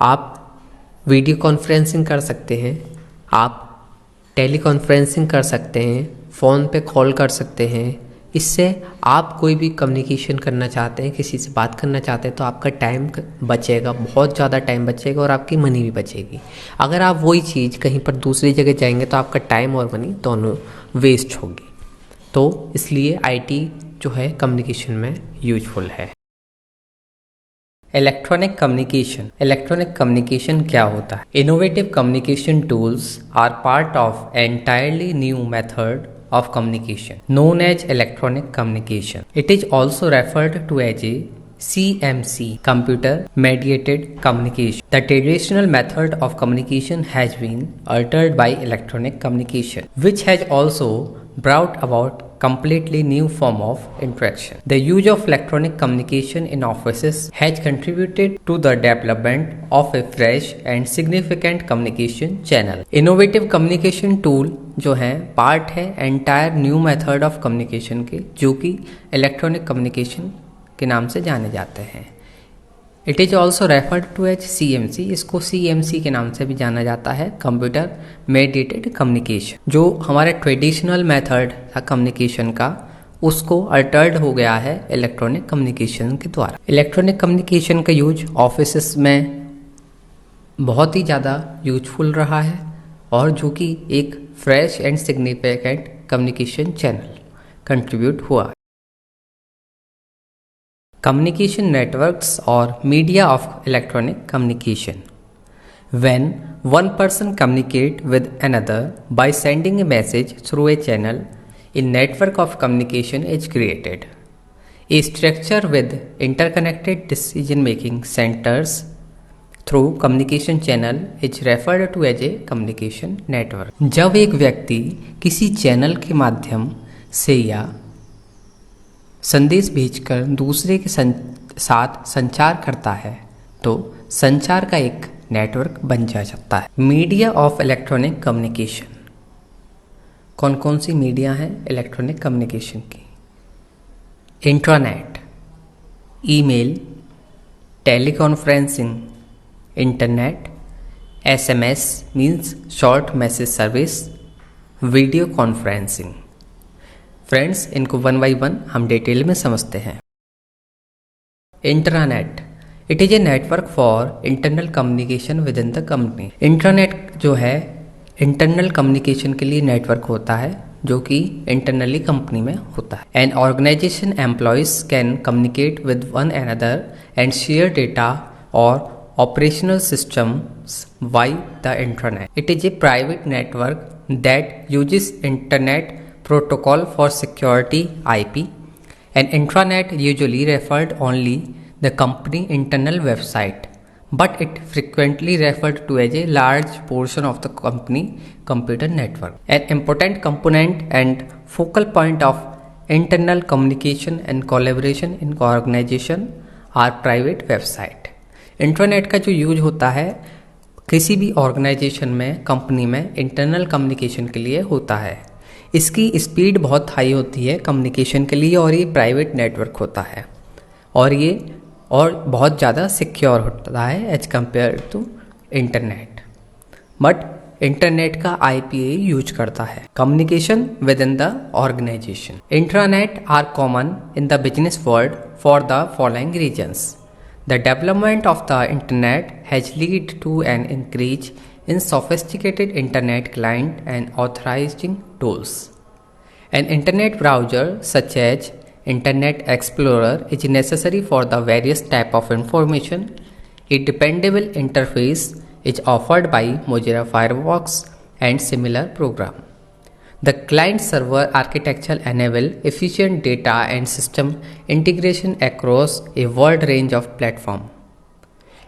आप वीडियो कॉन्फ्रेंसिंग कर सकते हैं, आप टेली कॉन्फ्रेंसिंग कर सकते हैं, फ़ोन पे कॉल कर सकते हैं. इससे आप कोई भी कम्युनिकेशन करना चाहते हैं, किसी से बात करना चाहते हैं तो आपका टाइम बचेगा, बहुत ज़्यादा टाइम बचेगा और आपकी मनी भी बचेगी. अगर आप वही चीज़ कहीं पर दूसरी जगह जाएंगे तो आपका टाइम और मनी दोनों वेस्ट होगी. तो इसलिए आईटी जो है कम्युनिकेशन में यूजफुल है. Electronic communication. इलेक्ट्रॉनिक कम्युनिकेशन क्या होता है? Innovative communication tools are part of entirely new method of communication known as electronic communication. It is also referred to as a CMC, computer mediated communication. The traditional method of communication has been altered by electronic communication, which has also brought about completely new form of interaction. The use of electronic communication in offices has contributed to the development of a fresh and significant communication channel. Innovative communication tool जो है पार्ट है entire new method of communication के, जो कि इलेक्ट्रॉनिक कम्युनिकेशन के नाम से जाने जाते हैं. It is also referred to as CMC. इसको CMC के नाम से भी जाना जाता है, कंप्यूटर मेडिएटेड कम्युनिकेशन. जो हमारे ट्रेडिशनल मेथड था कम्युनिकेशन का, उसको अल्टर्ड हो गया है इलेक्ट्रॉनिक कम्युनिकेशन के द्वारा. इलेक्ट्रॉनिक कम्युनिकेशन का यूज ऑफिस में बहुत ही ज़्यादा यूजफुल रहा है और जो कि एक fresh and significant communication channel contribute हुआ. Communication networks or media of electronic communication. When one person communicate with another by sending a message through a channel, a network of communication is created. A structure with interconnected decision-making centers through communication channel is referred to as a communication network. जब एक व्यक्ति किसी चैनल के माध्यम से या संदेश भेजकर दूसरे के साथ संचार करता है तो संचार का एक नेटवर्क बन जा सकता है। मीडिया ऑफ इलेक्ट्रॉनिक कम्युनिकेशन, कौन कौन सी मीडिया हैं इलेक्ट्रॉनिक कम्युनिकेशन की? Intranet, email, teleconferencing, internet, SMS means short message service, video conferencing. Friends, इनको वन बाई वन हम डिटेल में समझते हैं। Intranet, it is a network for internal communication within the company. Intranet जो है इंटरनल कम्युनिकेशन के लिए नेटवर्क होता है जो कि इंटरनली कंपनी में होता है। An organization employees can communicate with one another and share data और operational systems via the intranet. It is a private network that uses internet protocol for security IP. An intranet usually referred only the company internal website, but it frequently referred to as a large portion of the company computer network. An important component and focal point of internal communication and collaboration in organization are private website. Internet का जो यूज होता है किसी भी ऑर्गेनाइजेशन में, कंपनी में इंटरनल कम्युनिकेशन के लिए होता है। इसकी स्पीड बहुत हाई होती है कम्युनिकेशन के लिए और ये प्राइवेट नेटवर्क होता है और ये बहुत ज़्यादा सिक्योर होता है as compare to internet. But internet का IPA यूज करता है communication within the organization. Intranet are common in the business world for the following reasons. The development of the internet has led to an increase in sophisticated internet client and authorizing tools. An internet browser such as Internet Explorer is necessary for the various type of information. A dependable interface is offered by Mozilla Firefox and similar program. The client-server architecture enable efficient data and system integration across a wide range of platforms.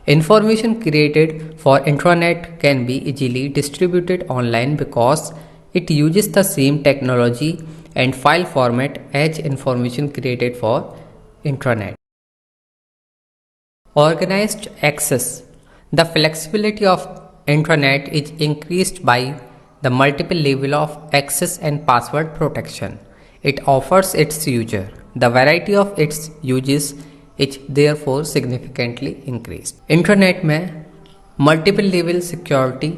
Information created for intranet can be easily distributed online because it uses the same technology and file format as information created for intranet. Organized access. The flexibility of intranet is increased by the multiple level of access and password protection it offers its user. The variety of its uses is therefore significantly increased. Internet में मल्टीपल लेवल सिक्योरिटी,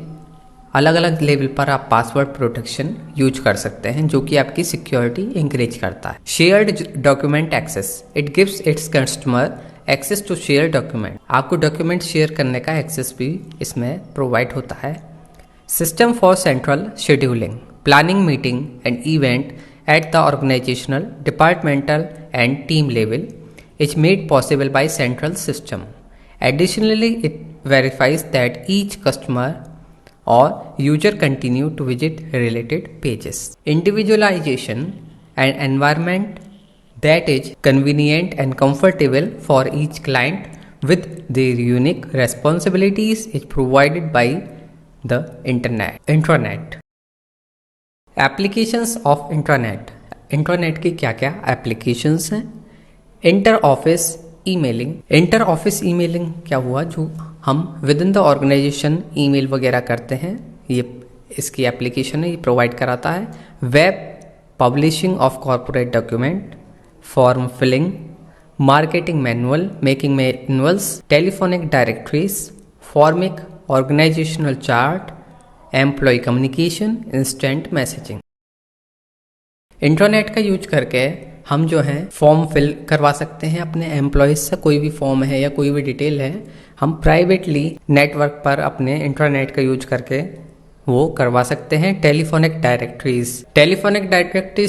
अलग अलग लेवल पर आप पासवर्ड प्रोटेक्शन यूज कर सकते हैं जो कि आपकी सिक्योरिटी इंक्रीज करता है। Shared document access, it gives its customer access to share document. आपको डॉक्यूमेंट शेयर करने का एक्सेस भी इसमें प्रोवाइड होता है। System for central scheduling, planning meeting and event at the organizational, departmental and team level is made possible by central system. Additionally, it verifies that each customer or user continue to visit related pages. Individualization, an environment that is convenient and comfortable for each client with their unique responsibilities is provided by the intranet. Applications of intranet. Intranet की क्या क्या एप्लीकेशंस हैं? Inter office emailing. Inter office emailing क्या हुआ? जो हम within the organization email वगैरह करते हैं, ये इसकी एप्लीकेशन है, ये प्रोवाइड कराता है। Web publishing of corporate document, form filling, marketing manual, making manuals, telephonic directories, formic organizational chart, employee communication, instant messaging. Internet का यूज करके हम जो है फॉर्म फिल करवा सकते हैं अपने एम्प्लॉयज़ से। कोई भी फॉर्म है या कोई भी डिटेल है, हम प्राइवेटली नेटवर्क पर अपने इंटरनेट का यूज करके वो करवा सकते हैं। टेलीफोनिक डायरेक्टरीज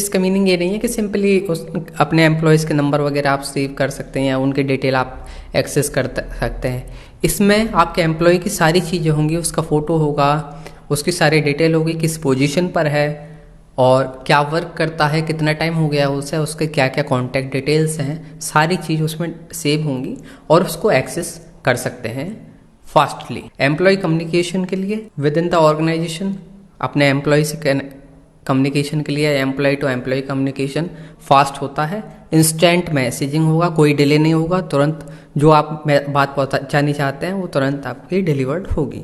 का मीनिंग ये नहीं है कि सिंपली उस अपने एम्प्लॉयज़ के नंबर वगैरह आप सेव कर सकते हैं या उनके डिटेल आप एक्सेस कर सकते हैं। इसमें आपके एम्प्लॉय की सारी चीज़ें होंगी, उसका फ़ोटो होगा, उसकी सारी डिटेल होगी, किस पोजीशन पर है और क्या वर्क करता है, कितना टाइम हो गया उसे, उसके क्या क्या कॉन्टैक्ट डिटेल्स हैं, सारी चीज़ उसमें सेव होंगी और उसको एक्सेस कर सकते हैं फास्टली। एम्प्लॉय कम्युनिकेशन के लिए विद इन द ऑर्गेनाइजेशन, अपने एम्प्लॉय से कम्युनिकेशन के लिए employee to employee communication fast होता है। इंस्टेंट मैसेजिंग होगा, कोई डिले नहीं होगा, तुरंत जो आप बात पहुंचानी चाहते हैं वो तुरंत आपकी डिलीवर्ड होगी।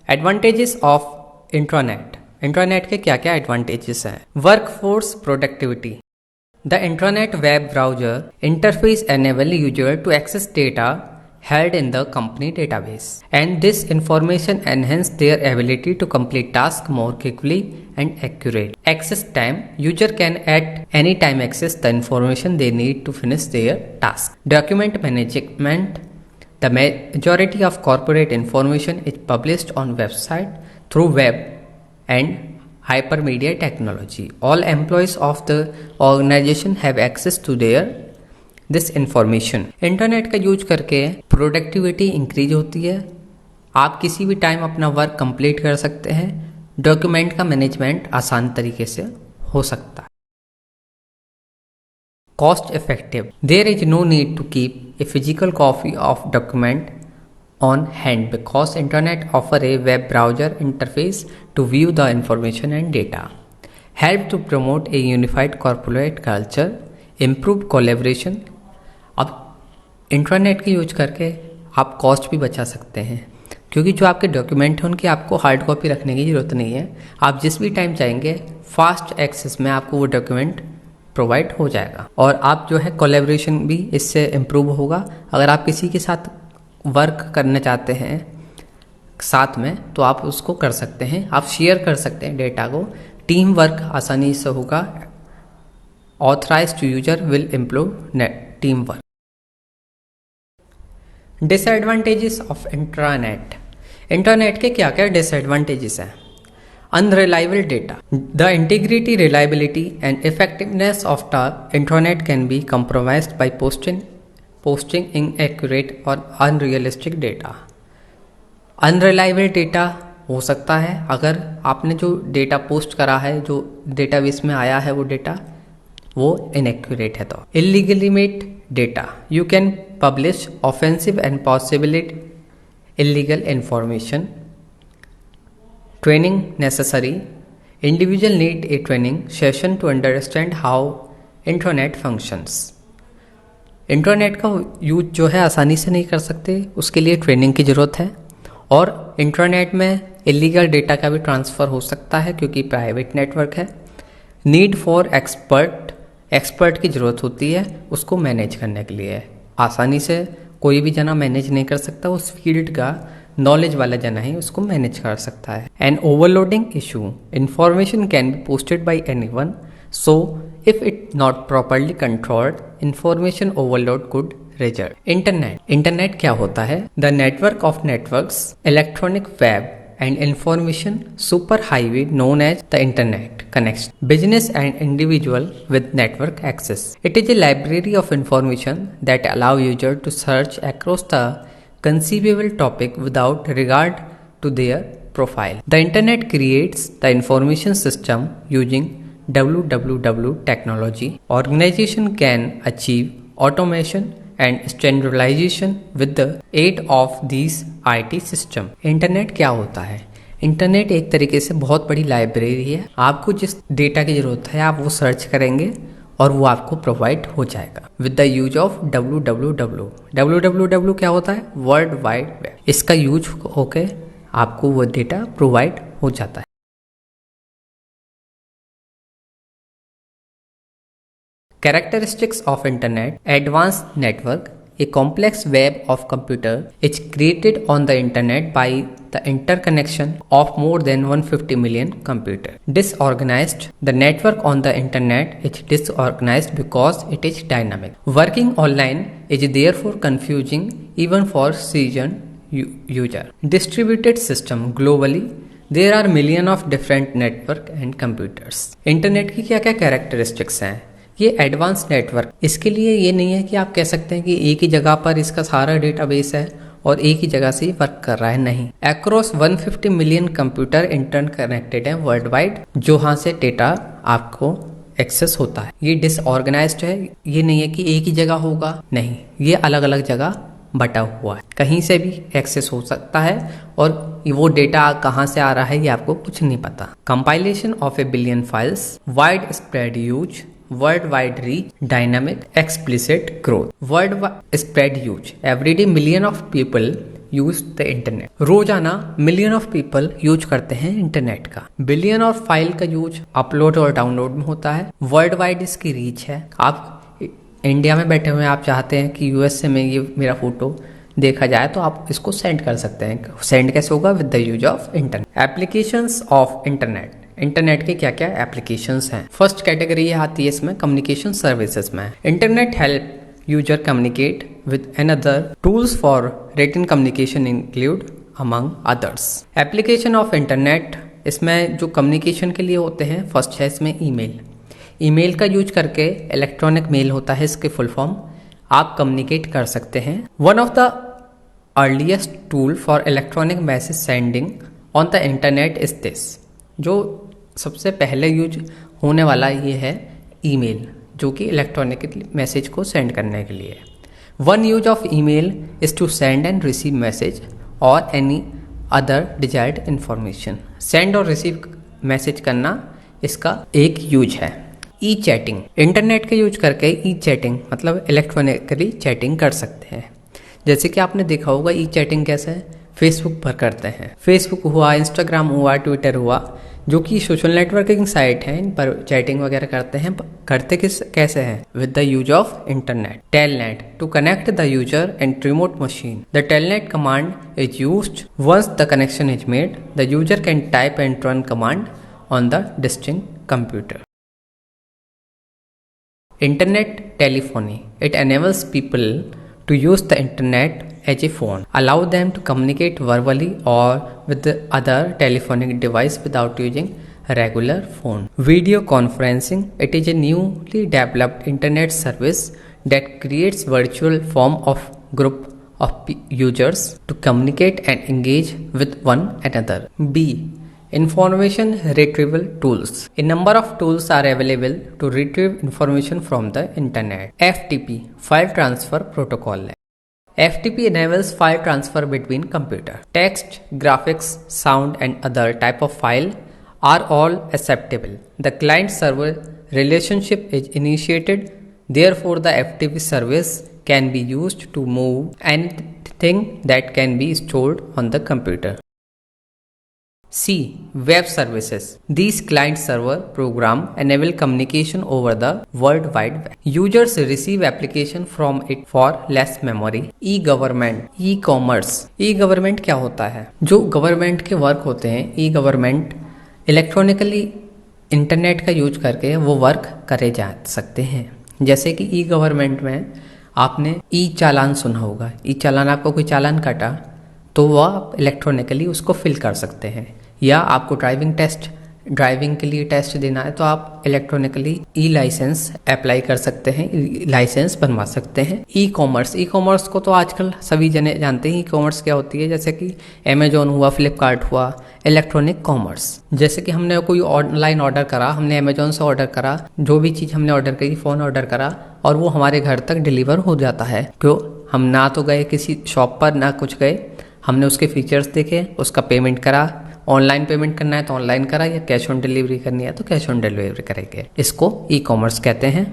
Advantages of intranet. इंट्रानेट के क्या क्या एडवांटेजेस हैं? Workforce productivity. The intranet web browser interface enable user to access data held in the company database, and this information enhance their ability to complete tasks more quickly and accurate. Access time. User can at any time access the information they need to finish their task. Document management. The majority of corporate information is published on website through web and hypermedia technology. All employees of the organization have access to their this information. Internet का यूज करके प्रोडक्टिविटी इंक्रीज होती है, आप किसी भी टाइम अपना वर्क कंप्लीट कर सकते हैं, डॉक्यूमेंट का मैनेजमेंट आसान तरीके से हो सकता है। Cost effective. There is no need to keep a physical copy of document on hand because internet offer a web browser interface to view the information and data. Help to promote a unified corporate culture, improve collaboration. अब इंटरनेट के यूज करके आप कॉस्ट भी बचा सकते हैं, क्योंकि जो आपके डॉक्यूमेंट हैं उनकी आपको हार्ड कॉपी रखने की ज़रूरत नहीं है। आप जिस भी टाइम चाहेंगे फास्ट एक्सेस में आपको वो डॉक्यूमेंट प्रोवाइड हो जाएगा और आप जो है कोलैबोरेशन भी इससे इम्प्रूव होगा। अगर आप किसी के साथ वर्क करना चाहते हैं साथ में तो आप उसको कर सकते हैं, आप शेयर कर सकते हैं डेटा को, टीम वर्क आसानी से होगा। Authorised user will improve team work. Disadvantages of intranet. Internet के क्या क्या डिसएडवांटेजेस हैं? Unreliable data. The integrity, reliability and effectiveness of the internet can B compromised by posting inaccurate और अनरियलिस्टिक डेटा। अनरिलायबल डेटा हो सकता है अगर आपने जो डेटा पोस्ट करा है, जो डेटाबेस में आया है वो डेटा वो इनएक्यूरेट है। तो illegitimate data. You can publish offensive and possibly illegal information. Training necessary. Individual need a training session to understand how internet functions. Internet का यूज जो है आसानी से नहीं कर सकते, उसके लिए ट्रेनिंग की ज़रूरत है। और इंटरनेट में इलीगल डेटा का भी ट्रांसफ़र हो सकता है क्योंकि प्राइवेट नेटवर्क है। नीड फॉर एक्सपर्ट की ज़रूरत होती है उसको मैनेज करने के लिए। आसानी से कोई भी जना मैनेज नहीं कर सकता, उस फील्ड का नॉलेज वाला जना ही उसको मैनेज कर सकता है। An overloading issue. Information can be posted by anyone, so if it not properly controlled information overload could result. Internet क्या होता है? The network of networks, electronic web and information superhighway known as the internet connects business and individual with network access. It is a library of information that allow user to search across the conceivable topic without regard to their profile. The internet creates the information system using www technology. Organization can achieve automation and standardization with the aid of these IT system. Internet क्या होता है? इंटरनेट एक तरीके से बहुत बड़ी लाइब्रेरी है। आपको जिस डेटा की ज़रूरत है आप वो सर्च करेंगे और वो आपको प्रोवाइड हो जाएगा with the use of www। www क्या होता है? World wide web. इसका यूज होके आपको वो डेटा प्रोवाइड हो जाता है। Characteristics of Internet. Advanced network. A complex web of computer is created on the internet by the interconnection of more than 150 million computers. Disorganized. The network on the internet is disorganized because it is dynamic. Working online is therefore confusing even for seasoned user. Distributed system globally, there are million of different network and computers. Internet की क्या क्या कैरेक्टरिस्टिक्स हैं? ये एडवांस नेटवर्क, इसके लिए ये नहीं है कि आप कह सकते हैं कि एक ही जगह पर इसका सारा डेटाबेस है और एक ही जगह से वर्क कर रहा है, नहीं। Across 150 million computer internet connected है वर्ल्ड वाइड, जहाँ से डेटा आपको एक्सेस होता है। ये डिसऑर्गेनाइज्ड है, ये नहीं है कि एक ही जगह होगा, नहीं, ये अलग अलग जगह बटा हुआ है, कहीं से भी एक्सेस हो सकता है और वो डेटा कहाँ से आ रहा है ये आपको कुछ नहीं पता। Compilation of A billion files, wide spread use, world wide reach, dynamic explicit growth. World spread use, everyday million of people use the internet. रोजाना मिलियन ऑफ पीपल यूज करते हैं इंटरनेट का। बिलियन ऑफ फाइल का यूज अपलोड और डाउनलोड में होता है। वर्ल्ड वाइड इसकी रीच है। आप इंडिया में बैठे हुए आप चाहते हैं कि यूएसए में ये मेरा फोटो देखा जाए तो आप इसको सेंड कर सकते हैं। सेंड कैसे होगा? With the use of internet. Applications of internet, internet के क्या क्या एप्लीकेशंस हैं? फर्स्ट कैटेगरी आती है इसमें कम्युनिकेशन सर्विसेज में। Internet help user communicate with another, tools for written communication include among others. Application of internet, इसमें जो कम्युनिकेशन के लिए होते हैं, फर्स्ट है इसमें ईमेल। ईमेल का यूज करके, इलेक्ट्रॉनिक मेल होता है इसके फुल फॉर्म, आप कम्युनिकेट कर सकते हैं। One of the earliest tool for electronic message sending on the internet is this. जो सबसे पहले यूज होने वाला ये है ईमेल, जो कि इलेक्ट्रॉनिक मैसेज को सेंड करने के लिए। One use of email is to send and receive message और any other desired information. Send और रिसीव मैसेज करना इसका एक यूज है। ई चैटिंग, इंटरनेट के यूज करके ई चैटिंग मतलब इलेक्ट्रॉनिकली चैटिंग कर सकते हैं। जैसे कि आपने देखा होगा ई चैटिंग कैसे है, फेसबुक पर करते हैं। फेसबुक हुआ, इंस्टाग्राम हुआ, ट्विटर हुआ, जो कि सोशल नेटवर्किंग साइट है, इन पर चैटिंग वगैरह करते हैं। करते कैसे हैं? With the use of internet. Telnet, to connect the user and remote machine. The telnet command is used once the connection is made. The user can type and run command on the distinct computer. Internet telephony, it enables people to use the internet as a phone, allow them to communicate verbally or with the other telephonic device without using a regular phone. Video conferencing, it is a newly developed internet service that creates virtual form of group of users to communicate and engage with one another. B. Information retrieval tools. A number of tools are available to retrieve information from the internet. FTP, file transfer protocol. FTP enables file transfer between computer. Text, graphics, sound and other type of file are all acceptable. The client-server relationship is initiated. Therefore, the FTP service can be used to move anything that can be stored on the computer. C. Web services. These client-server program enable communication over the World Wide Web. Users receive application from it for less memory. E-government, e-commerce. E-government क्या होता है? जो गवर्नमेंट के वर्क होते हैं, ई-गवर्नमेंट इलेक्ट्रॉनिकली इंटरनेट का यूज करके वो वर्क करे जा सकते हैं। जैसे कि ई गवर्नमेंट में आपने ई चालान सुना होगा। ई चालान, आपको कोई चालान काटा तो वह आप इलेक्ट्रॉनिकली उसको फिल कर सकते हैं। या आपको ड्राइविंग के लिए टेस्ट देना है तो आप इलेक्ट्रॉनिकली ई लाइसेंस अप्लाई कर सकते हैं, लाइसेंस बनवा सकते हैं। ई कॉमर्स को तो आजकल सभी जने जानते हैं। ई कॉमर्स क्या होती है? जैसे कि अमेजोन हुआ, फ्लिपकार्ट हुआ, इलेक्ट्रॉनिक कॉमर्स। जैसे कि हमने कोई ऑनलाइन ऑर्डर करा, हमने अमेजोन से ऑर्डर करा, जो भी चीज़ हमने ऑर्डर करी, फ़ोन ऑर्डर करा और वो हमारे घर तक डिलीवर हो जाता है। क्यों? हम ना तो गए किसी शॉप पर, ना कुछ गए, हमने उसके फीचर्स देखे, उसका पेमेंट करा। ऑनलाइन पेमेंट करना है तो ऑनलाइन करा, या कैश ऑन डिलीवरी करनी है तो कैश ऑन डिलीवरी करेंगे। इसको ई कॉमर्स कहते हैं।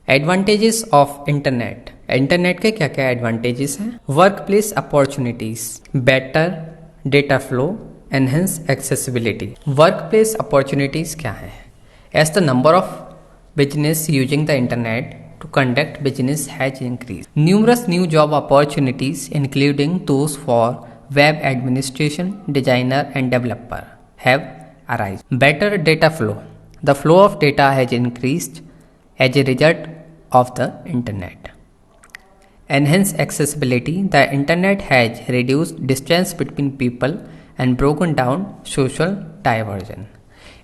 Advantages of internet. इंटरनेट के क्या क्या एडवांटेजेस हैं? Work place opportunities, better data flow, enhance accessibility. Work place opportunities क्या है? As the number of business using the internet to conduct business has increased. Numerous new job opportunities, including those for web administration, designer and developer, have arisen. Better data flow. The flow of data has increased as a result of the internet. enhance accessibility, the internet has reduced distance between people and broken down social diversion.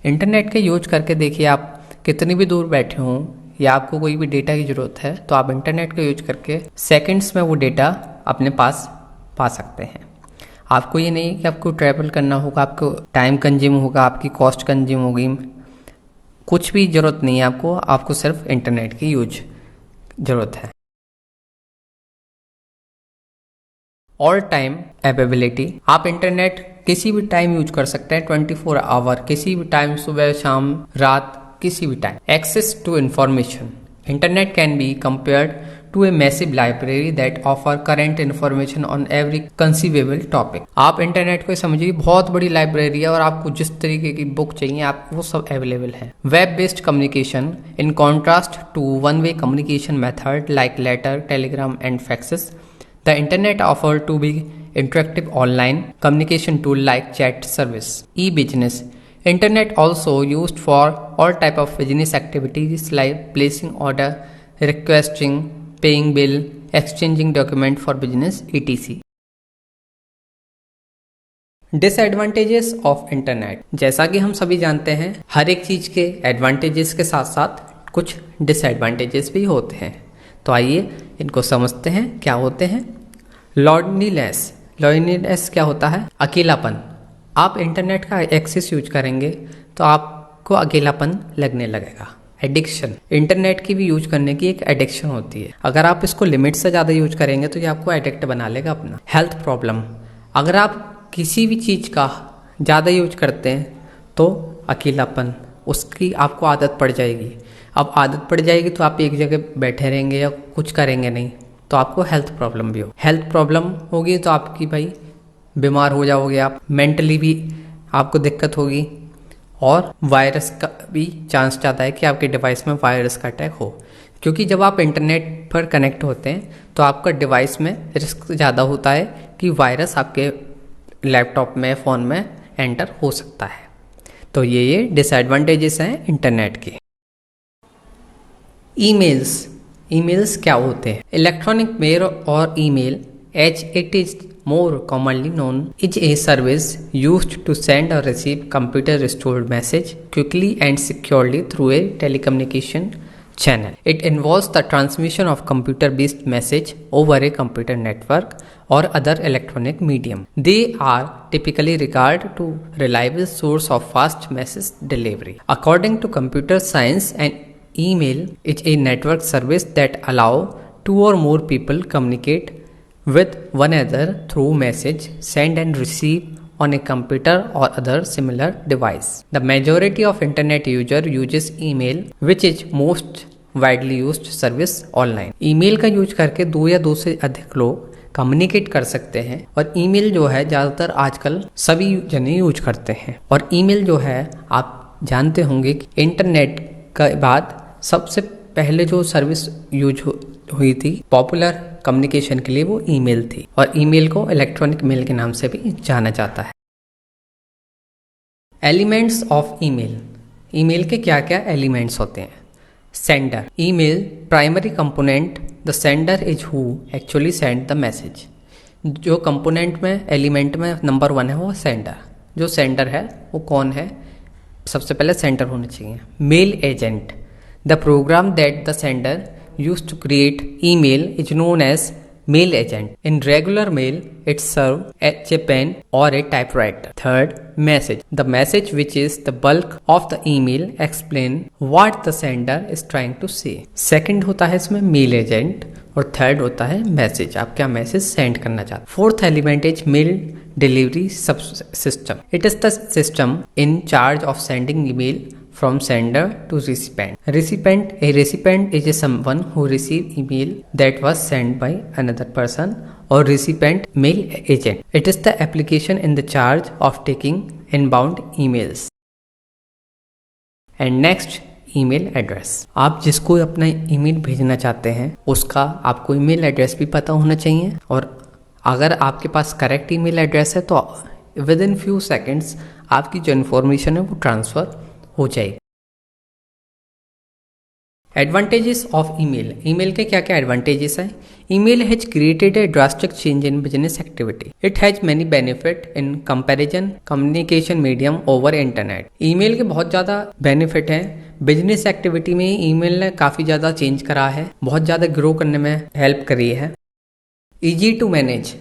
Internet के यूज करके देखिए, आप कितनी भी दूर बैठे हों या आपको कोई भी डेटा की ज़रूरत है तो आप इंटरनेट का यूज करके सेकंड्स में वो डेटा अपने पास पा सकते हैं। आपको ये नहीं कि आपको ट्रैवल करना होगा, आपको टाइम कंज्यूम होगा, आपकी कॉस्ट कंज्यूम होगी, कुछ भी ज़रूरत नहीं है आपको सिर्फ इंटरनेट की यूज ज़रूरत है। ऑल टाइम अवेलेबिलिटी, आप इंटरनेट किसी भी टाइम यूज कर सकते हैं, 24 आवर, किसी भी टाइम, सुबह शाम रात, किसी भी time. Access to information, internet can be compared to a massive library that offer current information on every conceivable topic. आप इंटरनेट को समझिए बहुत बड़ी लाइब्रेरी है और आपको जिस तरीके की बुक चाहिए आप वो सब अवेलेबल है। Web based communication, in contrast to one way communication method like letter, telegram and faxes, the internet offer to be interactive online communication tool like chat service. E-business, internet also used for all type of business activities like placing order, requesting, paying bill, exchanging document for business, etc. Disadvantages of internet, जैसा कि हम सभी जानते हैं हर एक चीज के एडवांटेजेस के साथ साथ कुछ डिसएडवांटेजेस भी होते हैं। तो आइए इनको समझते हैं क्या होते हैं। लॉनलीनेस, लॉनलीनेस क्या होता है? अकेलापन। आप इंटरनेट का एक्सेस यूज करेंगे तो आपको अकेलापन लगने लगेगा। एडिक्शन, इंटरनेट की भी यूज करने की एक एडिक्शन होती है, अगर आप इसको लिमिट से ज़्यादा यूज करेंगे तो ये आपको एडिक्ट बना लेगा अपना। हेल्थ प्रॉब्लम, अगर आप किसी भी चीज़ का ज़्यादा यूज करते हैं तो अकेलापन, उसकी आपको आदत पड़ जाएगी। अब आदत पड़ जाएगी तो आप एक जगह बैठे रहेंगे या कुछ करेंगे नहीं, तो आपको हेल्थ प्रॉब्लम भी हो। हेल्थ प्रॉब्लम होगी तो आपकी भाई बीमार हो जाओगे आप, मेंटली भी आपको दिक्कत होगी और वायरस का भी चांस ज़्यादा है कि आपके डिवाइस में वायरस का अटैक हो, क्योंकि जब आप इंटरनेट पर कनेक्ट होते हैं तो आपका डिवाइस में रिस्क ज़्यादा होता है कि वायरस आपके लैपटॉप में, फ़ोन में एंटर हो सकता है। तो ये डिसएडवांटेजेस हैं इंटरनेट के। ईमेल्स, ईमेल्स क्या होते हैं? इलेक्ट्रॉनिक मेल और email, as it is more commonly known, is a service used to send or receive computer stored message quickly and securely through a telecommunication channel. It involves the transmission of computer based message over a computer network or other electronic medium. They are typically regarded to reliable source of fast message delivery. According to computer science, an email is a network service that allow two or more people communicate with one another through message send and receive on a computer or other similar device. The majority of internet user uses email, which is most widely used service online. Email का यूज करके दो या दो से अधिक लोग कम्युनिकेट कर सकते हैं और ईमेल जो है ज़्यादातर आजकल सभी जने यूज करते हैं। और ईमेल जो है आप जानते होंगे कि इंटरनेट के बाद सबसे पहले जो सर्विस यूज हुई थी पॉपुलर कम्युनिकेशन के लिए, वो ईमेल थी और ईमेल को इलेक्ट्रॉनिक मेल के नाम से भी जाना जाता है। एलिमेंट्स ऑफ ईमेल, ईमेल के क्या क्या एलिमेंट्स होते हैं? Sender, email primary component, the sender is who actually send the message. जो कंपोनेंट में, एलिमेंट में नंबर 1 है वो सेंडर। जो सेंडर है वो कौन है? सबसे पहले सेंडर होना चाहिए। Mail agent, the program that the sender used to create email is known as mail agent. In regular mail, it serves as a pen or a typewriter. Third, message. The message, which is the bulk of the email, explain what the sender is trying to say. Second होता है इसमें mail agent और third होता है message, आप क्या मैसेज सेंड करना चाहते हैं। Fourth element is mail delivery system. It is the system in charge of sending email from sender to recipient. A recipient is someone who receive email that was sent by another person or recipient mail agent. It is the application in the charge of taking inbound emails. And next, email address. आप जिसको अपना ईमेल भेजना चाहते हैं उसका आपको ईमेल एड्रेस भी पता होना चाहिए, और अगर आपके पास करेक्ट ईमेल एड्रेस है तो विद इन फ्यू सेकेंड्स आपकी जो इन्फॉर्मेशन है वो ट्रांसफ़र हो जाएगी। Advantages of email. ईमेल के क्या क्या एडवांटेजेस हैं? Email has created a drastic change in business activity. It has many benefit in comparison communication medium over internet. Email के बहुत ज़्यादा बेनिफिट हैं। बिजनेस एक्टिविटी में ईमेल ने काफ़ी ज़्यादा चेंज करा है, बहुत ज़्यादा ग्रो करने में हेल्प करी है। Easy to manage.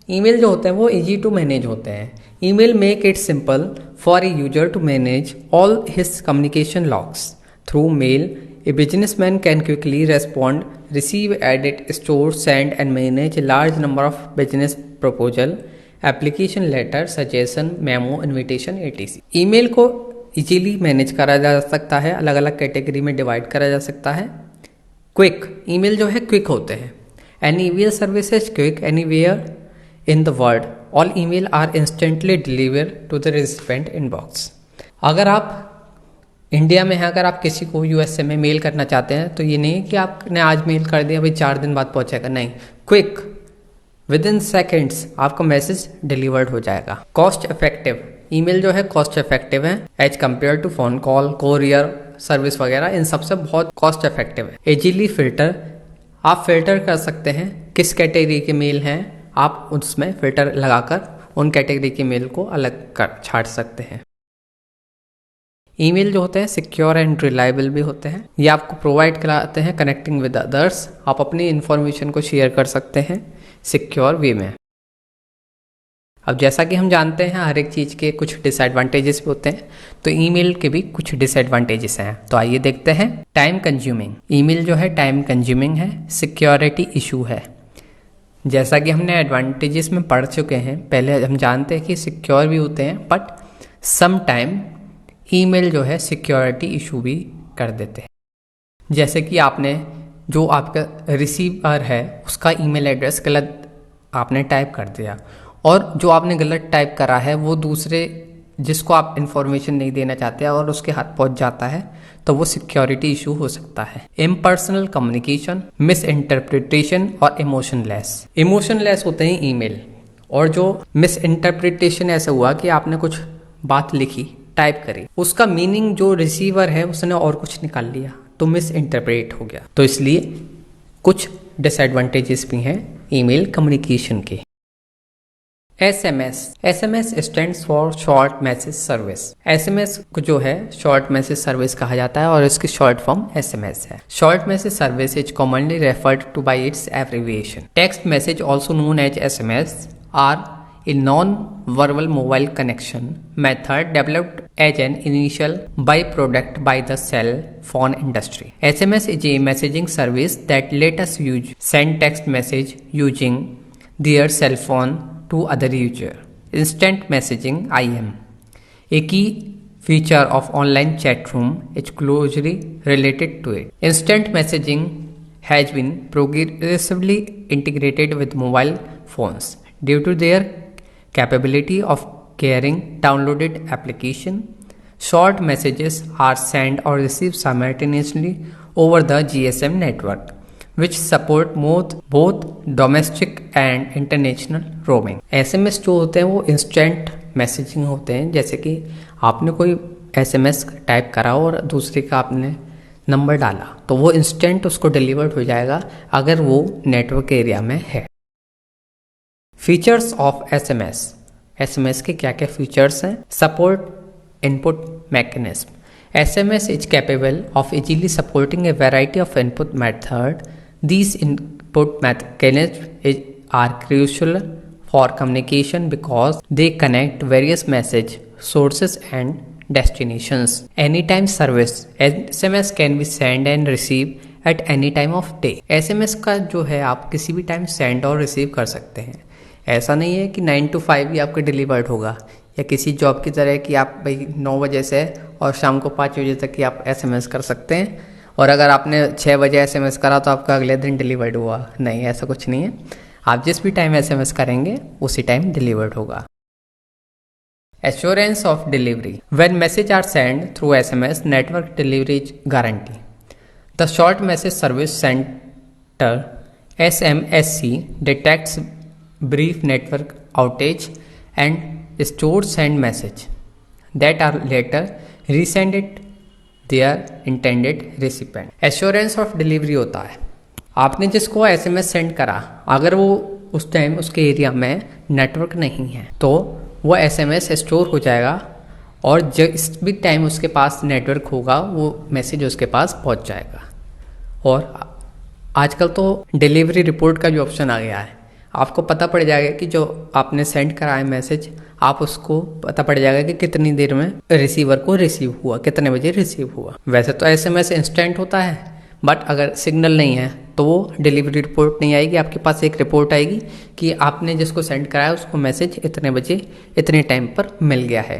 ईमेल जो होते हैं वो ईजी टू मैनेज होते हैं। Email make it simple for a user to manage all his communication logs through mail. A businessman can quickly respond, receive, edit, store, send and manage a large number of business proposal, application letter, suggestion, memo, invitation, etc. Email को इजीली मैनेज करा जा सकता है, अलग अलग कैटेगरी में डिवाइड करा जा सकता है। क्विक। ईमेल जो है क्विक होते हैं। An email service is quick anywhere in the world. All email are instantly deliver to the recipient inbox. अगर आप इंडिया में है, अगर आप किसी को यूएसए में मेल करना चाहते हैं तो ये नहीं कि आपने आज मेल कर दिया भाई 4 दिन बाद पहुंचेगा, नहीं, क्विक विद इन सेकेंड्स आपका मैसेज डिलीवर्ड हो जाएगा। Cost effective. ईमेल जो है कॉस्ट इफेक्टिव है as compare to phone call, courier service वगैरह, इन सबसे बहुत कॉस्ट इफेक्टिव है। Easily filter. आप फिल्टर कर सकते हैं किस कैटेगरी के मेल हैं, आप उसमें फिल्टर लगाकर उन कैटेगरी के मेल को अलग कर छाट सकते हैं। ईमेल जो होते हैं सिक्योर एंड रिलायबल भी होते हैं। ये आपको प्रोवाइड कराते हैं कनेक्टिंग विद अदर्स। आप अपनी इन्फॉर्मेशन को शेयर कर सकते हैं सिक्योर वे में। अब जैसा कि हम जानते हैं हर एक चीज़ के कुछ डिसएडवांटेजेस भी होते हैं, तो ईमेल के भी कुछ डिसएडवांटेजेस हैं। तो आइए देखते हैं। Time consuming. ईमेल जो है टाइम कंज्यूमिंग है, सिक्योरिटी इशू है। जैसा कि हमने एडवांटेजेस में पढ़ चुके हैं, पहले हम जानते हैं कि सिक्योर भी होते हैं, बट सम टाइम ईमेल जो है सिक्योरिटी इशू भी कर देते हैं। जैसे कि आपने जो आपका रिसीवर है उसका ईमेल एड्रेस गलत आपने टाइप कर दिया, और जो आपने गलत टाइप करा है वो दूसरे जिसको आप इन्फॉर्मेशन नहीं देना चाहते और उसके हाथ पहुंच जाता है, तो वो सिक्योरिटी इशू हो सकता है। इम्पर्सनल कम्युनिकेशन, मिस इंटरप्रिटेशन और इमोशनलेस। इमोशनलेस होते हैं ईमेल, और जो मिस इंटरप्रिटेशन ऐसा हुआ कि आपने कुछ बात लिखी, टाइप करी, उसका मीनिंग जो रिसीवर है उसने और कुछ निकाल लिया, तो मिस इंटरप्रेट हो गया। तो इसलिए कुछ डिसएडवांटेजेस भी हैं ईमेल कम्युनिकेशन के। SMS. SMS stands for short message service. SMS को जो है शॉर्ट मैसेज सर्विस कहा जाता है और इसकी शॉर्ट फॉर्म एसएमएस है। Short message service is commonly referred to by its abbreviation. Text message also known as SMS are a non-verbal mobile connection method developed as an initial byproduct by the cell phone industry. SMS is a messaging service that let us send text message using their cell phone to other user. Instant messaging (IM), a key feature of online chat room, is closely related to it. Instant messaging has been progressively integrated with mobile phones due to their capability of carrying downloaded application. Short messages are sent or received simultaneously over the GSM network, which support both domestic and international roaming. SMS जो होते हैं वो इंस्टेंट मैसेजिंग होते हैं। जैसे कि आपने कोई SMS टाइप करा और दूसरे का आपने नंबर डाला, तो वो इंस्टेंट उसको डिलीवर्ड हो जाएगा अगर वो नेटवर्क एरिया में है। Features of SMS. एसएमएस के क्या क्या फीचर्स हैं? Support input mechanism. SMS is capable of easily supporting a variety of input method. These input mechanism are crucial for communication because they connect various message sources and destinations. Anytime service. SMS can be sent and received at any time of day. SMS का जो है आप किसी भी टाइम सेंड और रिसीव कर सकते हैं। ऐसा नहीं है कि 9 to 5 ही आपका डिलीवर्ड होगा, या किसी जॉब की तरह कि आप भाई 9 बजे से और शाम को 5 बजे तक ही आप SMS कर सकते हैं, और अगर आपने 6 बजे SMS करा तो आपका अगले दिन डिलीवर्ड हुआ। नहीं, ऐसा कुछ नहीं है। आप जिस भी टाइम SMS करेंगे उसी टाइम डिलीवर्ड होगा। Assurance of delivery. When messages are sent through SMS, network delivery is guaranteed. The Short Message Service Center (SMSC) detects brief network outage and stores send message that are later resended. Their intended recipient. Assurance of delivery होता है, आपने जिसको एसएमएस सेंड करा अगर वो उस टाइम उसके एरिया में नेटवर्क नहीं है तो वो एसएमएस स्टोर हो जाएगा और जिस भी टाइम उसके पास नेटवर्क होगा वो मैसेज उसके पास पहुंच जाएगा। और आजकल तो डिलीवरी रिपोर्ट का जो ऑप्शन आ गया है, आपको पता पड़ जाएगा कि जो आपने सेंड करा है मैसेज, आप उसको पता पड़ जाएगा कि कितनी देर में रिसीवर को रिसीव हुआ, कितने बजे रिसीव हुआ। वैसे तो एसएमएस इंस्टेंट होता है, बट अगर सिग्नल नहीं है तो वो डिलीवरी रिपोर्ट नहीं आएगी, आपके पास एक रिपोर्ट आएगी कि आपने जिसको सेंड कराया उसको मैसेज इतने बजे इतने टाइम पर मिल गया है।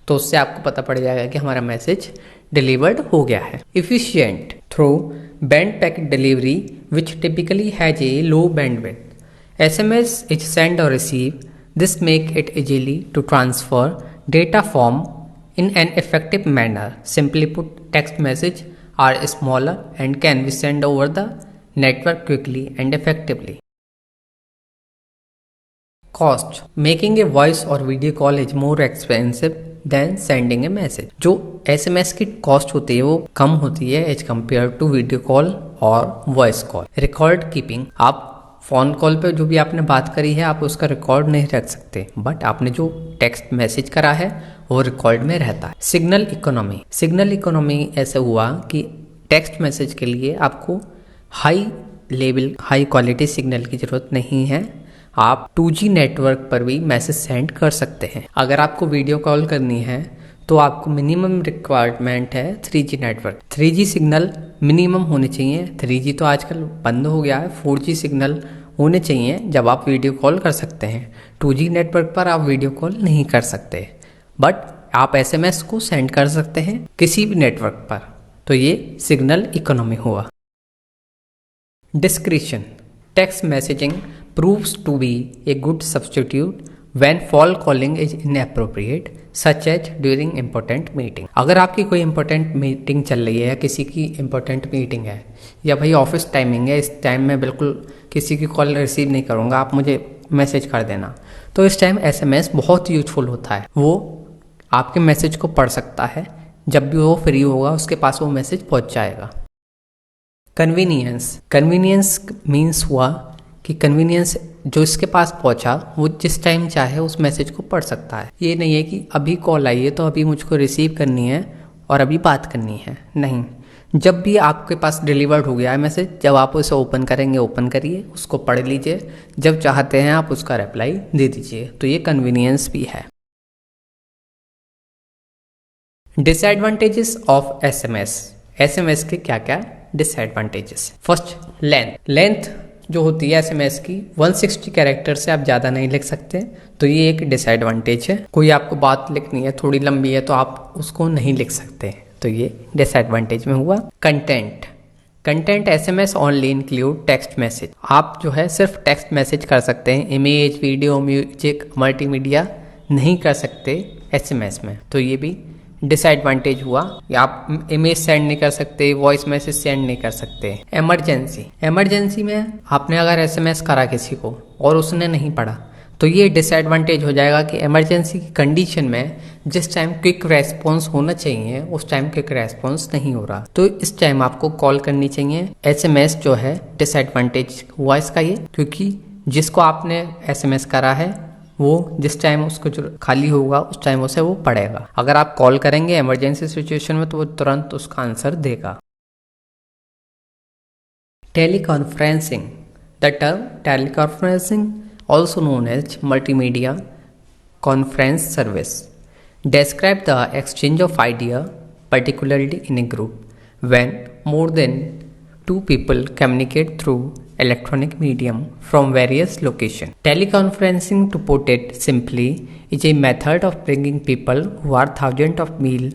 तो उससे आपको पता पड़ जाएगा कि हमारा मैसेज डिलीवर्ड हो गया है। Efficient through band packet delivery which typically has a low bandwidth. SMS is send और receive, this make it easily to transfer data form in an effective manner. Simply put, text message are smaller and can be sent over the network quickly and effectively. Cost. Making a voice or video call is more expensive than sending a message. जो SMS की कॉस्ट होती है वो कम होती है as compare to video call और वॉइस कॉल। रिकॉर्ड कीपिंग, आप फ़ोन कॉल पे जो भी आपने बात करी है आप उसका रिकॉर्ड नहीं रख सकते, बट आपने जो टेक्स्ट मैसेज करा है वो रिकॉर्ड में रहता है। सिग्नल इकोनॉमी, सिग्नल इकोनॉमी ऐसे हुआ कि टेक्स्ट मैसेज के लिए आपको high level high quality signal की ज़रूरत नहीं है, आप 2G नेटवर्क पर भी मैसेज सेंड कर सकते हैं। अगर आपको वीडियो कॉल करनी है तो आपको मिनिमम रिक्वायरमेंट है 3G network. 3G signal minimum होने चाहिए, 3G तो आजकल बंद हो गया है, 4G सिग्नल होने चाहिए जब आप वीडियो कॉल कर सकते हैं। 2G नेटवर्क पर आप वीडियो कॉल नहीं कर सकते, बट आप एसएमएस को सेंड कर सकते हैं किसी भी नेटवर्क पर। तो ये सिग्नल इकोनॉमी हुआ। Discretion, text messaging proves to be a good substitute when phone calling is inappropriate such as during important meeting। अगर आपकी कोई important मीटिंग चल रही है या किसी की important मीटिंग है या भाई ऑफिस टाइमिंग है, इस टाइम में बिल्कुल किसी की कॉल रिसीव नहीं करूँगा, आप मुझे मैसेज कर देना, तो इस टाइम एसएमएस बहुत यूजफुल होता है। वो आपके मैसेज को पढ़ सकता है, जब भी वो फ्री होगा उसके पास वो मैसेज पहुँच जाएगा। कन्वीनियंस, कन्वीनियंस मीन्स हुआ कि कन्वीनियंस जो इसके पास पहुंचा वो जिस टाइम चाहे उस मैसेज को पढ़ सकता है। ये नहीं है कि अभी कॉल आई है तो अभी मुझको रिसीव करनी है और अभी बात करनी है, नहीं, जब भी आपके पास डिलीवर्ड हो गया है मैसेज, जब आप उसे ओपन करेंगे ओपन करिए, उसको पढ़ लीजिए, जब चाहते हैं आप उसका रिप्लाई दे दीजिए। तो ये कन्वीनियंस भी है। डिसएडवांटेजेस ऑफ एसएमएस, एसएमएस के क्या क्या डिसएडवांटेजेस। फर्स्ट, लेंथ जो होती है एसएमएस की 160 कैरेक्टर से आप ज़्यादा नहीं लिख सकते, तो ये एक डिसएडवांटेज है। कोई आपको बात लिखनी है थोड़ी लंबी है तो आप उसको नहीं लिख सकते, तो ये डिसएडवांटेज में हुआ। Content, content SMS only include text message, आप जो है सिर्फ टेक्स्ट मैसेज कर सकते हैं, इमेज वीडियो म्यूजिक मल्टीमीडिया नहीं कर सकते एसएमएस में, तो ये भी डिसएडवांटेज हुआ। या आप इमेज सेंड नहीं कर सकते, वॉइस मैसेज सेंड नहीं कर सकते। इमरजेंसी, इमरजेंसी में आपने अगर एसएमएस करा किसी को और उसने नहीं पढ़ा तो ये डिसएडवांटेज हो जाएगा कि इमरजेंसी की कंडीशन में जिस टाइम क्विक रेस्पॉन्स होना चाहिए उस टाइम क्विक रेस्पॉन्स नहीं हो रहा, तो इस टाइम आपको कॉल करनी चाहिए। एसएमएस जो है डिसएडवांटेज हुआ इसका ये, क्योंकि जिसको आपने एसएमएस करा है वो जिस टाइम उसको जो खाली होगा उस टाइम उसे वो पढ़ेगा। अगर आप कॉल करेंगे इमरजेंसी सिचुएशन में तो वो तुरंत उसका आंसर देगा। Teleconferencing, the term teleconferencing also known as multimedia conference service describe the exchange of idea, particularly in a group when more than two people communicate through electronic medium from various locations. Teleconferencing, to put it simply, is a method of bringing people who are thousands of miles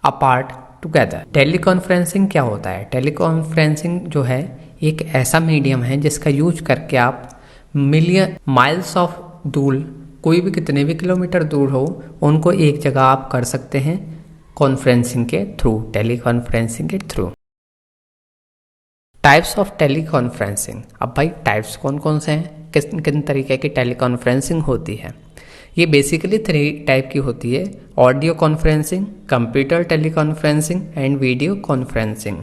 apart together. Teleconferencing क्या होता है? टेलीकॉन्फ्रेंसिंग जो है एक ऐसा मीडियम है जिसका यूज करके आप मिलियन माइल्स ऑफ दूर, कोई भी कितने भी किलोमीटर दूर हो, उनको एक जगह आप कर सकते हैं कॉन्फ्रेंसिंग के थ्रू, टेलीकॉन्फ्रेंसिंग के थ्रू। टाइप्स ऑफ टेलीकॉन्फ्रेंसिंग, अब भाई टाइप्स कौन कौन से हैं, किन किन तरीके की टेलीकॉन्फ्रेंसिंग होती है? ये बेसिकली 3 टाइप की होती है। Audio conferencing, computer teleconferencing and video conferencing.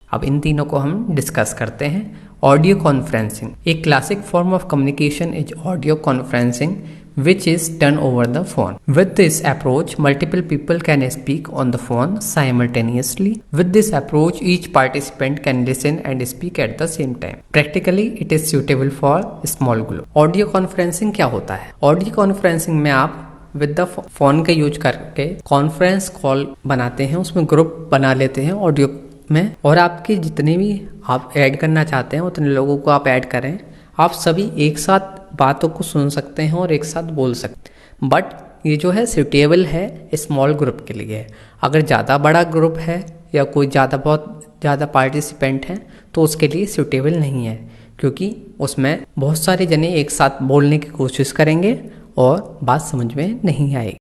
अब इन तीनों को हम डिस्कस करते हैं। Audio conferencing, a classic form of communication is audio conferencing which is done over the phone. With this approach, multiple people can speak on the phone simultaneously. With this approach, each participant can listen and speak at the same time. Practically, it is suitable for small group. Audio conferencing क्या होता है? Audio conferencing में आप विद द फोन का यूज करके कॉन्फ्रेंस कॉल बनाते हैं, उसमें ग्रुप बना लेते हैं ऑडियो में, और आपके जितने भी आप ऐड करना चाहते हैं उतने लोगों को आप ऐड करें। आप सभी एक साथ बातों को सुन सकते हैं और एक साथ बोल सकते हैं। बट ये जो है सूटेबल है स्मॉल ग्रुप के लिए। अगर ज़्यादा बड़ा ग्रुप है या कोई बहुत ज़्यादा पार्टिसिपेंट हैं तो उसके लिए सूटेबल नहीं है, क्योंकि उसमें बहुत सारे जने एक साथ बोलने की कोशिश करेंगे और बात समझ में नहीं आएगी।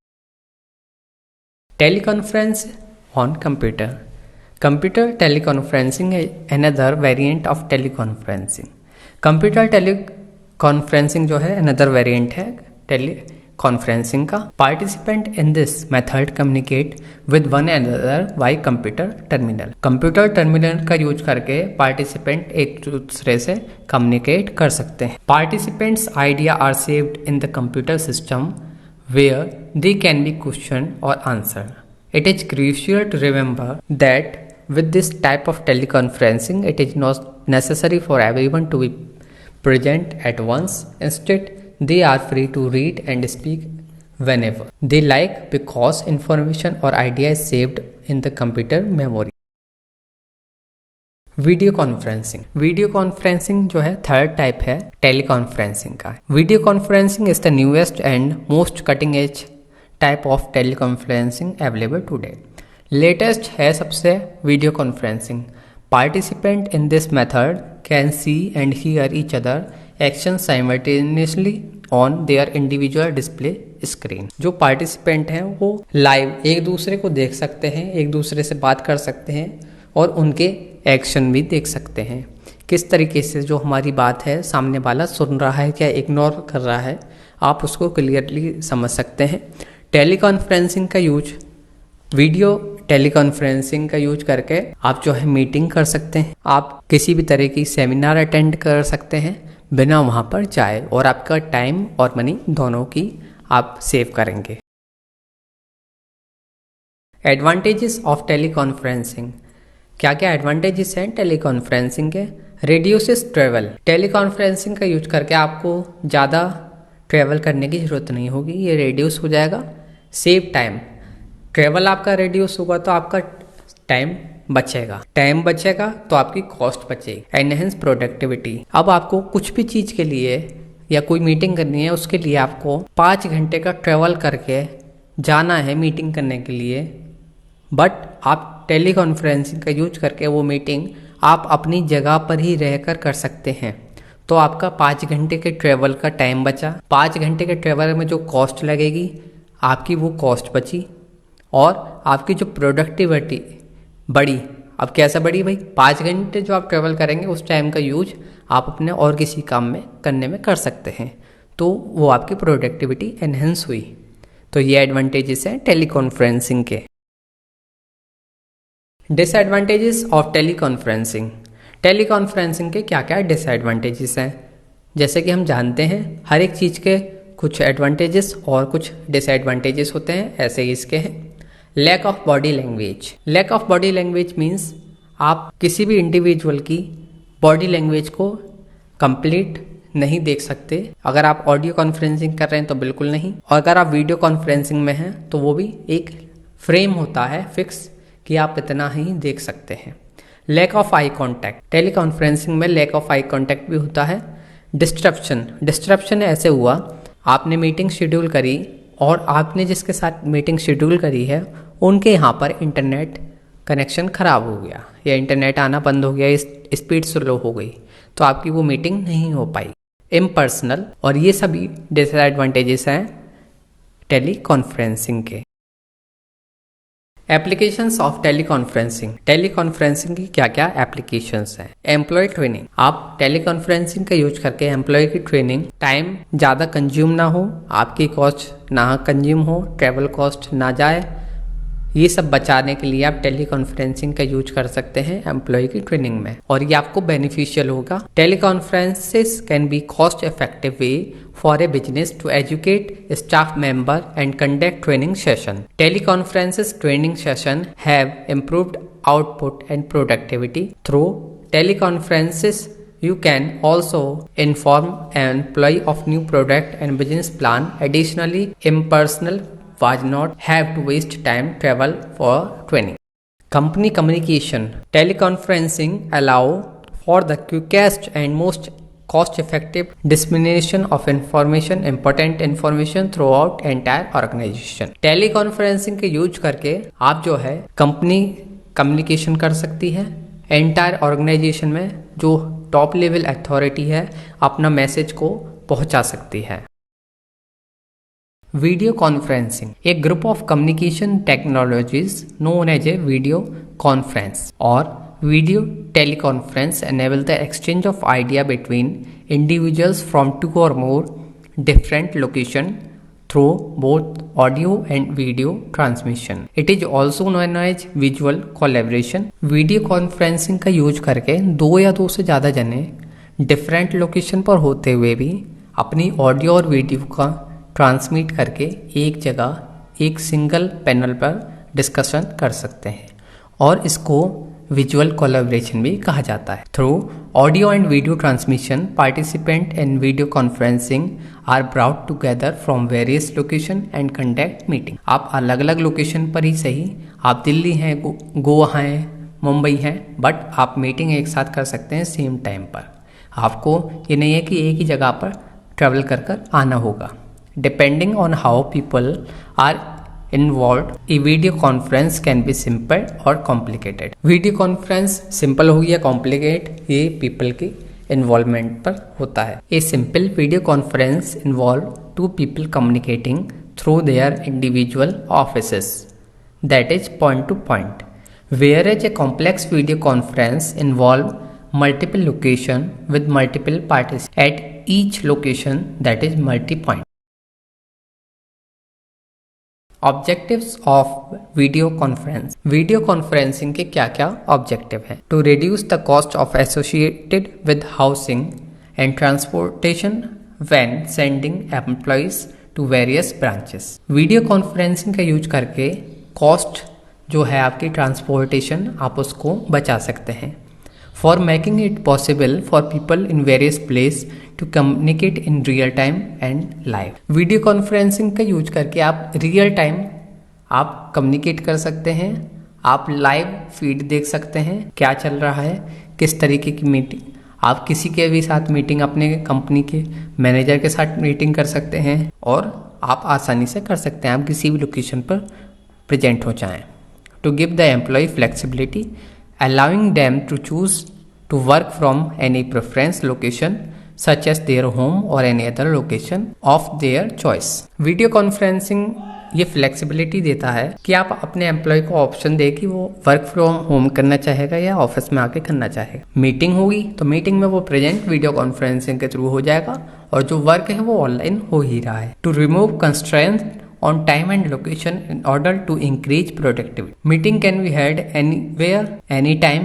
Teleconference on computer. Computer teleconferencing है another variant of teleconferencing. Computer teleconferencing जो है अनदर वेरिएंट है टेलीकॉन्फ्रेंसिंग का। Participant in this method communicate with one another by computer terminal. Computer terminal का यूज करके पार्टिसिपेंट एक दूसरे से कम्युनिकेट कर सकते हैं। Participants idea are saved in the computer system where they can be question और answer. It is crucial to remember that with this type of teleconferencing, it is not necessary for everyone to be present at once. Instead, they are free to read and speak whenever they like, because information or idea is saved in the computer memory. Video conferencing. Video conferencing जो है थर्ड टाइप है टेलीकॉन्फ्रेंसिंग का। Video conferencing is the newest and most cutting edge type of teleconferencing available today. Latest है सबसे video conferencing. Participant in this method can see and hear each other action simultaneously on their individual display screen. जो पार्टिसिपेंट हैं वो लाइव एक दूसरे को देख सकते हैं, एक दूसरे से बात कर सकते हैं और उनके एक्शन भी देख सकते हैं। किस तरीके से जो हमारी बात है सामने वाला सुन रहा है या इग्नोर कर रहा है, आप उसको क्लियरली समझ सकते हैं। टेलीकॉन्फ्रेंसिंग का यूज, वीडियो टेलीकॉन्फ्रेंसिंग का यूज करके आप जो है मीटिंग कर सकते हैं, आप किसी भी तरह की सेमिनार अटेंड कर सकते हैं बिना वहाँ पर जाए, और आपका टाइम और मनी दोनों की आप सेव करेंगे। Advantages of teleconferencing. क्या क्या एडवांटेजेस हैं टेलीकॉन्फ्रेंसिंग के? रेडियोसिस ट्रेवल। टेलीकॉन्फ्रेंसिंग का यूज करके आपको ज़्यादा ट्रैवल करने की ज़रूरत नहीं होगी, ये रेड्यूस हो जाएगा। Save time. ट्रैवल आपका रेड्यूस होगा तो आपका टाइम बचेगा तो आपकी कॉस्ट बचेगी। Enhance productivity. अब आपको कुछ भी चीज़ के लिए या कोई मीटिंग करनी है, उसके लिए आपको 5 घंटे का ट्रैवल करके जाना है मीटिंग करने के लिए, बट आप टेलीकॉन्फ्रेंसिंग का यूज करके वो मीटिंग आप अपनी जगह पर ही रहकर कर सकते हैं। तो आपका 5 घंटे के ट्रैवल का टाइम बचा। 5 घंटे के ट्रैवल में जो कॉस्ट लगेगी आपकी वो कॉस्ट बची, और आपकी जो प्रोडक्टिविटी बढ़ी। अब कैसे बढ़ी भाई? 5 घंटे जो आप ट्रैवल करेंगे उस टाइम का यूज आप अपने और किसी काम में करने में कर सकते हैं, तो वो आपकी प्रोडक्टिविटी एनहेंस हुई। तो ये एडवांटेजेस हैं टेलीकॉन्फ्रेंसिंग के। Disadvantages of teleconferencing. टेलीकॉन्फ्रेंसिंग के क्या क्या डिसएडवांटेजेस हैं? जैसे कि हम जानते हैं हर एक चीज़ के कुछ एडवांटेजेस और कुछ डिसएडवांटेजेस होते हैं, ऐसे ही इसके हैं। Lack of body language. Lack of body language means आप किसी भी इंडिविजुअल की बॉडी लैंग्वेज को कंप्लीट नहीं देख सकते। अगर आप ऑडियो कॉन्फ्रेंसिंग कर रहे हैं तो बिल्कुल नहीं, और अगर आप वीडियो कॉन्फ्रेंसिंग में हैं तो वो भी एक फ्रेम होता है फिक्स कि आप इतना ही देख सकते हैं। Lack of eye contact. Teleconferencing में लैक ऑफ आई कॉन्टैक्ट भी होता है। डिस्ट्रप्शन ऐसे हुआ, आपने मीटिंग शेड्यूल करी और आपने जिसके साथ मीटिंग शेड्यूल करी है उनके यहाँ पर इंटरनेट कनेक्शन ख़राब हो गया या इंटरनेट आना बंद हो गया, स्पीड स्लो हो गई, तो आपकी वो मीटिंग नहीं हो पाई। इम्पर्सनल। और ये सभी डिसएडवांटेजेस हैं टेलीकॉन्फ्रेंसिंग के। Applications of teleconferencing. टेलीकॉन्फ्रेंसिंग की क्या क्या एप्लीकेशंस हैं। एम्प्लॉय ट्रेनिंग, आप टेलीकॉन्फ्रेंसिंग का यूज करके एम्प्लॉय की ट्रेनिंग, टाइम ज़्यादा कंज्यूम ना हो, आपकी कॉस्ट ना कंज्यूम हो, ट्रेवल कॉस्ट ना जाए, ये सब बचाने के लिए आप टेलीकॉन्फ्रेंसिंग का यूज कर सकते हैं एम्प्लॉय की ट्रेनिंग में, और ये आपको बेनिफिशियल होगा। Teleconferences can be cost effective way for a business to educate staff member and conduct training session. Teleconferences training session have improved output and productivity through teleconferences. You can also inform an employee of new product and business plan. Additionally, impersonal was not have to waste time travel for training. Company communication. Teleconferencing allow for the quickest and most cost-effective dissemination of information, important information throughout entire organization. Teleconferencing के यूज करके आप जो है कंपनी कम्युनिकेशन कर सकती है, एंटायर ऑर्गेनाइजेशन में जो टॉप लेवल अथॉरिटी है अपना मैसेज को पहुंचा सकती है। वीडियो कॉन्फ्रेंसिंग, एक group of communication technologies known as a video conference और video teleconference enable the exchange of idea between individuals from 2 or more different location through both audio and video transmission. It is also known as visual collaboration. Video conferencing का यूज करके 2 या 2 से ज़्यादा जने डिफरेंट लोकेशन पर होते हुए भी अपनी ऑडियो और वीडियो का ट्रांसमिट करके एक जगह एक सिंगल पैनल पर डिस्कशन कर सकते हैं, और इसको विजुअल कोलैबोरेशन भी कहा जाता है। Through audio and video transmission, participant in video conferencing are brought together from various location and conduct meeting. आप अलग अलग लोकेशन पर ही सही, आप दिल्ली हैं, गोवा हैं, मुंबई हैं, बट आप मीटिंग एक साथ कर सकते हैं सेम टाइम पर। आपको ये नहीं है कि एक ही जगह पर ट्रैवल कर आना होगा। Depending on how people are involved, a video conference can be simple or complicated. Video conference simple हो या कॉम्प्लिकेट, ये पीपल की इन्वॉल्वमेंट पर होता है। A simple video conference involve 2 people communicating through their individual offices, that is point to point. Whereas a complex video conference involve multiple location with multiple parties at each location, that is multi-point. Objectives of video conference. Video conferencing के क्या क्या ऑब्जेक्टिव हैं? To reduce the cost of associated with housing and transportation when sending employees to various branches. Video conferencing का यूज करके कॉस्ट जो है आपकी ट्रांसपोर्टेशन, आप उसको बचा सकते हैं। For making it possible for people in various place to communicate in real time and live. Video conferencing का यूज करके आप रियल टाइम आप कम्युनिकेट कर सकते हैं, आप लाइव फीड देख सकते हैं क्या चल रहा है, किस तरीके की मीटिंग। आप किसी के भी साथ मीटिंग, अपने कंपनी के मैनेजर के साथ मीटिंग कर सकते हैं, और आप आसानी से कर सकते हैं, आप किसी भी लोकेशन पर प्रेजेंट हो जाएं। To give the employee flexibility allowing them to choose to work from any preference location such as their home or any other location of their choice. Video conferencing ये फ्लेक्सिबिलिटी देता है कि आप अपने एम्प्लॉय को ऑप्शन दे कि वो वर्क फ्रॉम होम करना चाहेगा या ऑफिस में आके करना चाहेगा। मीटिंग होगी तो मीटिंग में वो प्रेजेंट वीडियो कॉन्फ्रेंसिंग के थ्रू हो जाएगा, और जो वर्क है वो ऑनलाइन हो ही रहा है। To remove constraints on time and location in order to increase productivity. Meeting can be held anywhere, anytime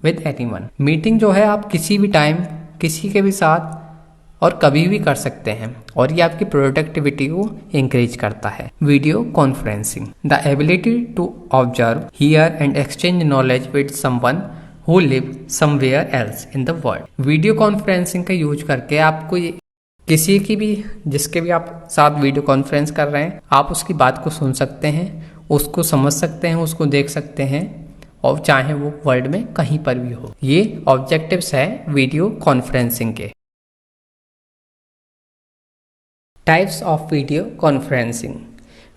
with anyone. Meeting जो है आप किसी भी टाइम, किसी के भी साथ और कभी भी कर सकते हैं, और ये आपकी प्रोडक्टिविटी को इंक्रीज करता है। Video conferencing, the ability to observe, hear and exchange knowledge with someone who live somewhere else in the world. Video conferencing का यूज करके आपको किसी की भी, जिसके भी आप साथ वीडियो कॉन्फ्रेंस कर रहे हैं, आप उसकी बात को सुन सकते हैं, उसको समझ सकते हैं, उसको देख सकते हैं, और चाहे वो वर्ल्ड में कहीं पर भी हो। ये ऑब्जेक्टिव्स है वीडियो कॉन्फ्रेंसिंग के। Types of video conferencing.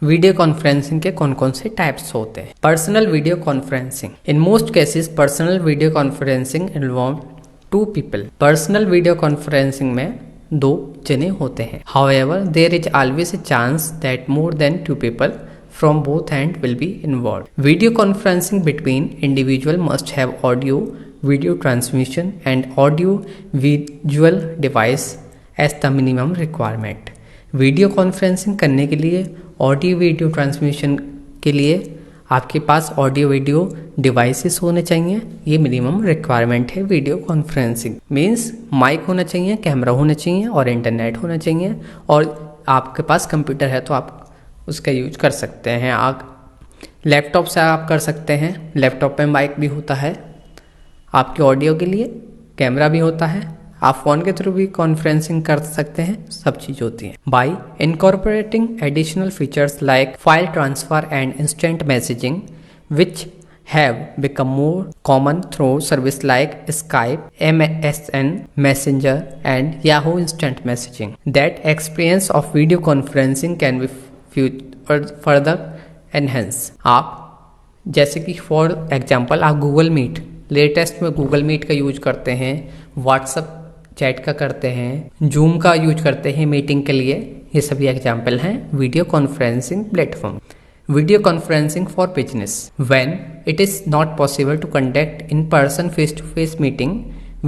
Video conferencing के कौन कौन से टाइप्स होते हैं? Personal video conferencing. In most cases personal video conferencing involve 2 people. Personal video conferencing में 2 जने होते हैं। However, there is always a chance that more than 2 people from both ends will be involved. Video conferencing between individual must have audio video transmission and audio visual device as the minimum requirement. Video conferencing करने के लिए ऑडियो वीडियो ट्रांसमिशन के लिए आपके पास ऑडियो वीडियो डिवाइसेस होने चाहिए। ये मिनिमम रिक्वायरमेंट है वीडियो कॉन्फ्रेंसिंग। मीन्स माइक होना चाहिए, कैमरा होना चाहिए और इंटरनेट होना चाहिए, और आपके पास कंप्यूटर है तो आप उसका यूज कर सकते हैं। आप लैपटॉप से आप कर सकते हैं, लैपटॉप पे माइक भी होता है आपके ऑडियो के लिए, कैमरा भी होता है, आप फ़ोन के थ्रू भी कॉन्फ्रेंसिंग कर सकते हैं, सब चीज़ होती है। Bye incorporating additional features like file transfer and instant messaging which have become more common through service like Skype, MSN Messenger and Yahoo Instant Messaging. That experience of video conferencing can be further enhanced. आप जैसे कि फॉर एग्जांपल आप गूगल मीट, लेटेस्ट में गूगल मीट का यूज करते हैं, व्हाट्सएप चैट का करते हैं, जूम का यूज करते हैं मीटिंग के लिए, ये सभी एग्जांपल हैं video conferencing platform. Video conferencing for business. When it is not possible to conduct in-person face-to-face meeting,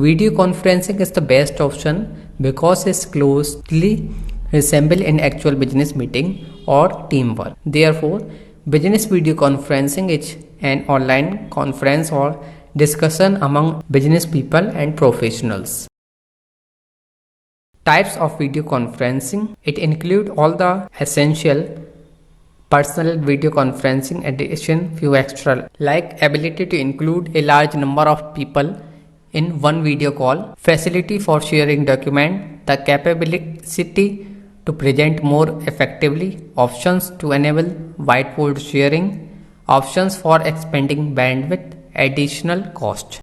video conferencing is the best option because it closely resembles an actual business meeting or teamwork. Therefore, business video conferencing is an online conference or discussion among business people and professionals. Types of video conferencing. It includes all the essential personal video conferencing addition few extra like ability to include a large number of people in one video call, facility for sharing document, the capability to present more effectively, options to enable whiteboard sharing, options for expanding bandwidth, additional cost.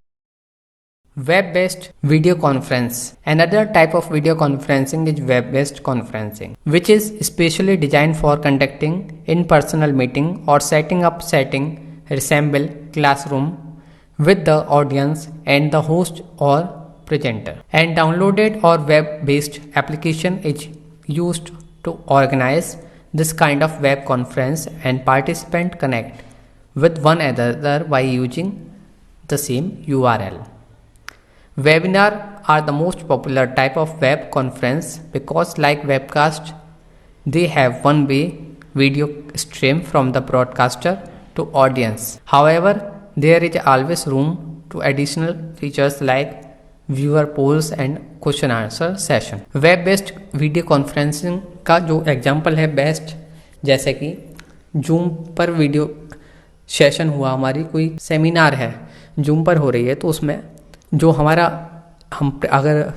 Web-based video conference. Another type of video conferencing is web-based conferencing, which is specially designed for conducting in-person meeting or setting up setting resemble classroom with the audience and the host or presenter. And downloaded or web-based application is used to organize this kind of web conference and participants connect with one another by using the same URL. Webinar are the most popular type of web conference because like webcast, they have one-way video stream from the broadcaster to audience. However, there is always room to additional features like viewer polls and question answer session. Web based video conferencing का जो एग्जाम्पल है बेस्ट, जैसे कि जूम पर वीडियो सेशन हुआ, हमारी कोई सेमिनार है जूम पर हो रही है, तो उसमें जो हमारा हम अगर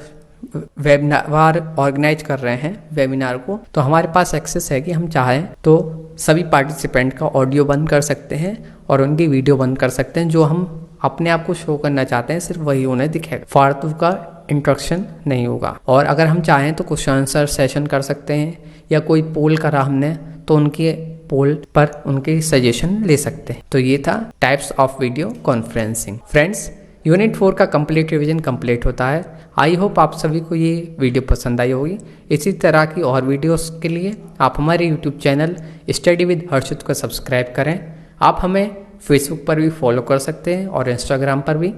वेबिनार ऑर्गेनाइज कर रहे हैं वेबिनार को, तो हमारे पास एक्सेस है कि हम चाहें तो सभी पार्टिसिपेंट का ऑडियो बंद कर सकते हैं और उनकी वीडियो बंद कर सकते हैं। जो हम अपने आप को शो करना चाहते हैं सिर्फ वही उन्हें दिखेगा, फालतू का इंट्रक्शन नहीं होगा। और अगर हम चाहें तो क्वेश्चन आंसर सेशन कर सकते हैं, या कोई पोल करा हमने तो उनके पोल पर उनके सजेशन ले सकते हैं। तो ये था types of video conferencing. Friends, unit 4 का कंप्लीट रिवीजन कंप्लीट होता है। आई होप आप सभी को ये वीडियो पसंद आई होगी। इसी तरह की और वीडियोस के लिए आप हमारे यूट्यूब चैनल स्टडी विद हर्षित को सब्सक्राइब करें। आप हमें फेसबुक पर भी फॉलो कर सकते हैं और इंस्टाग्राम पर भी।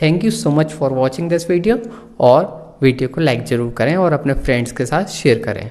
Thank you so much for watching this video, और वीडियो को लाइक ज़रूर करें और अपने फ्रेंड्स के साथ शेयर करें।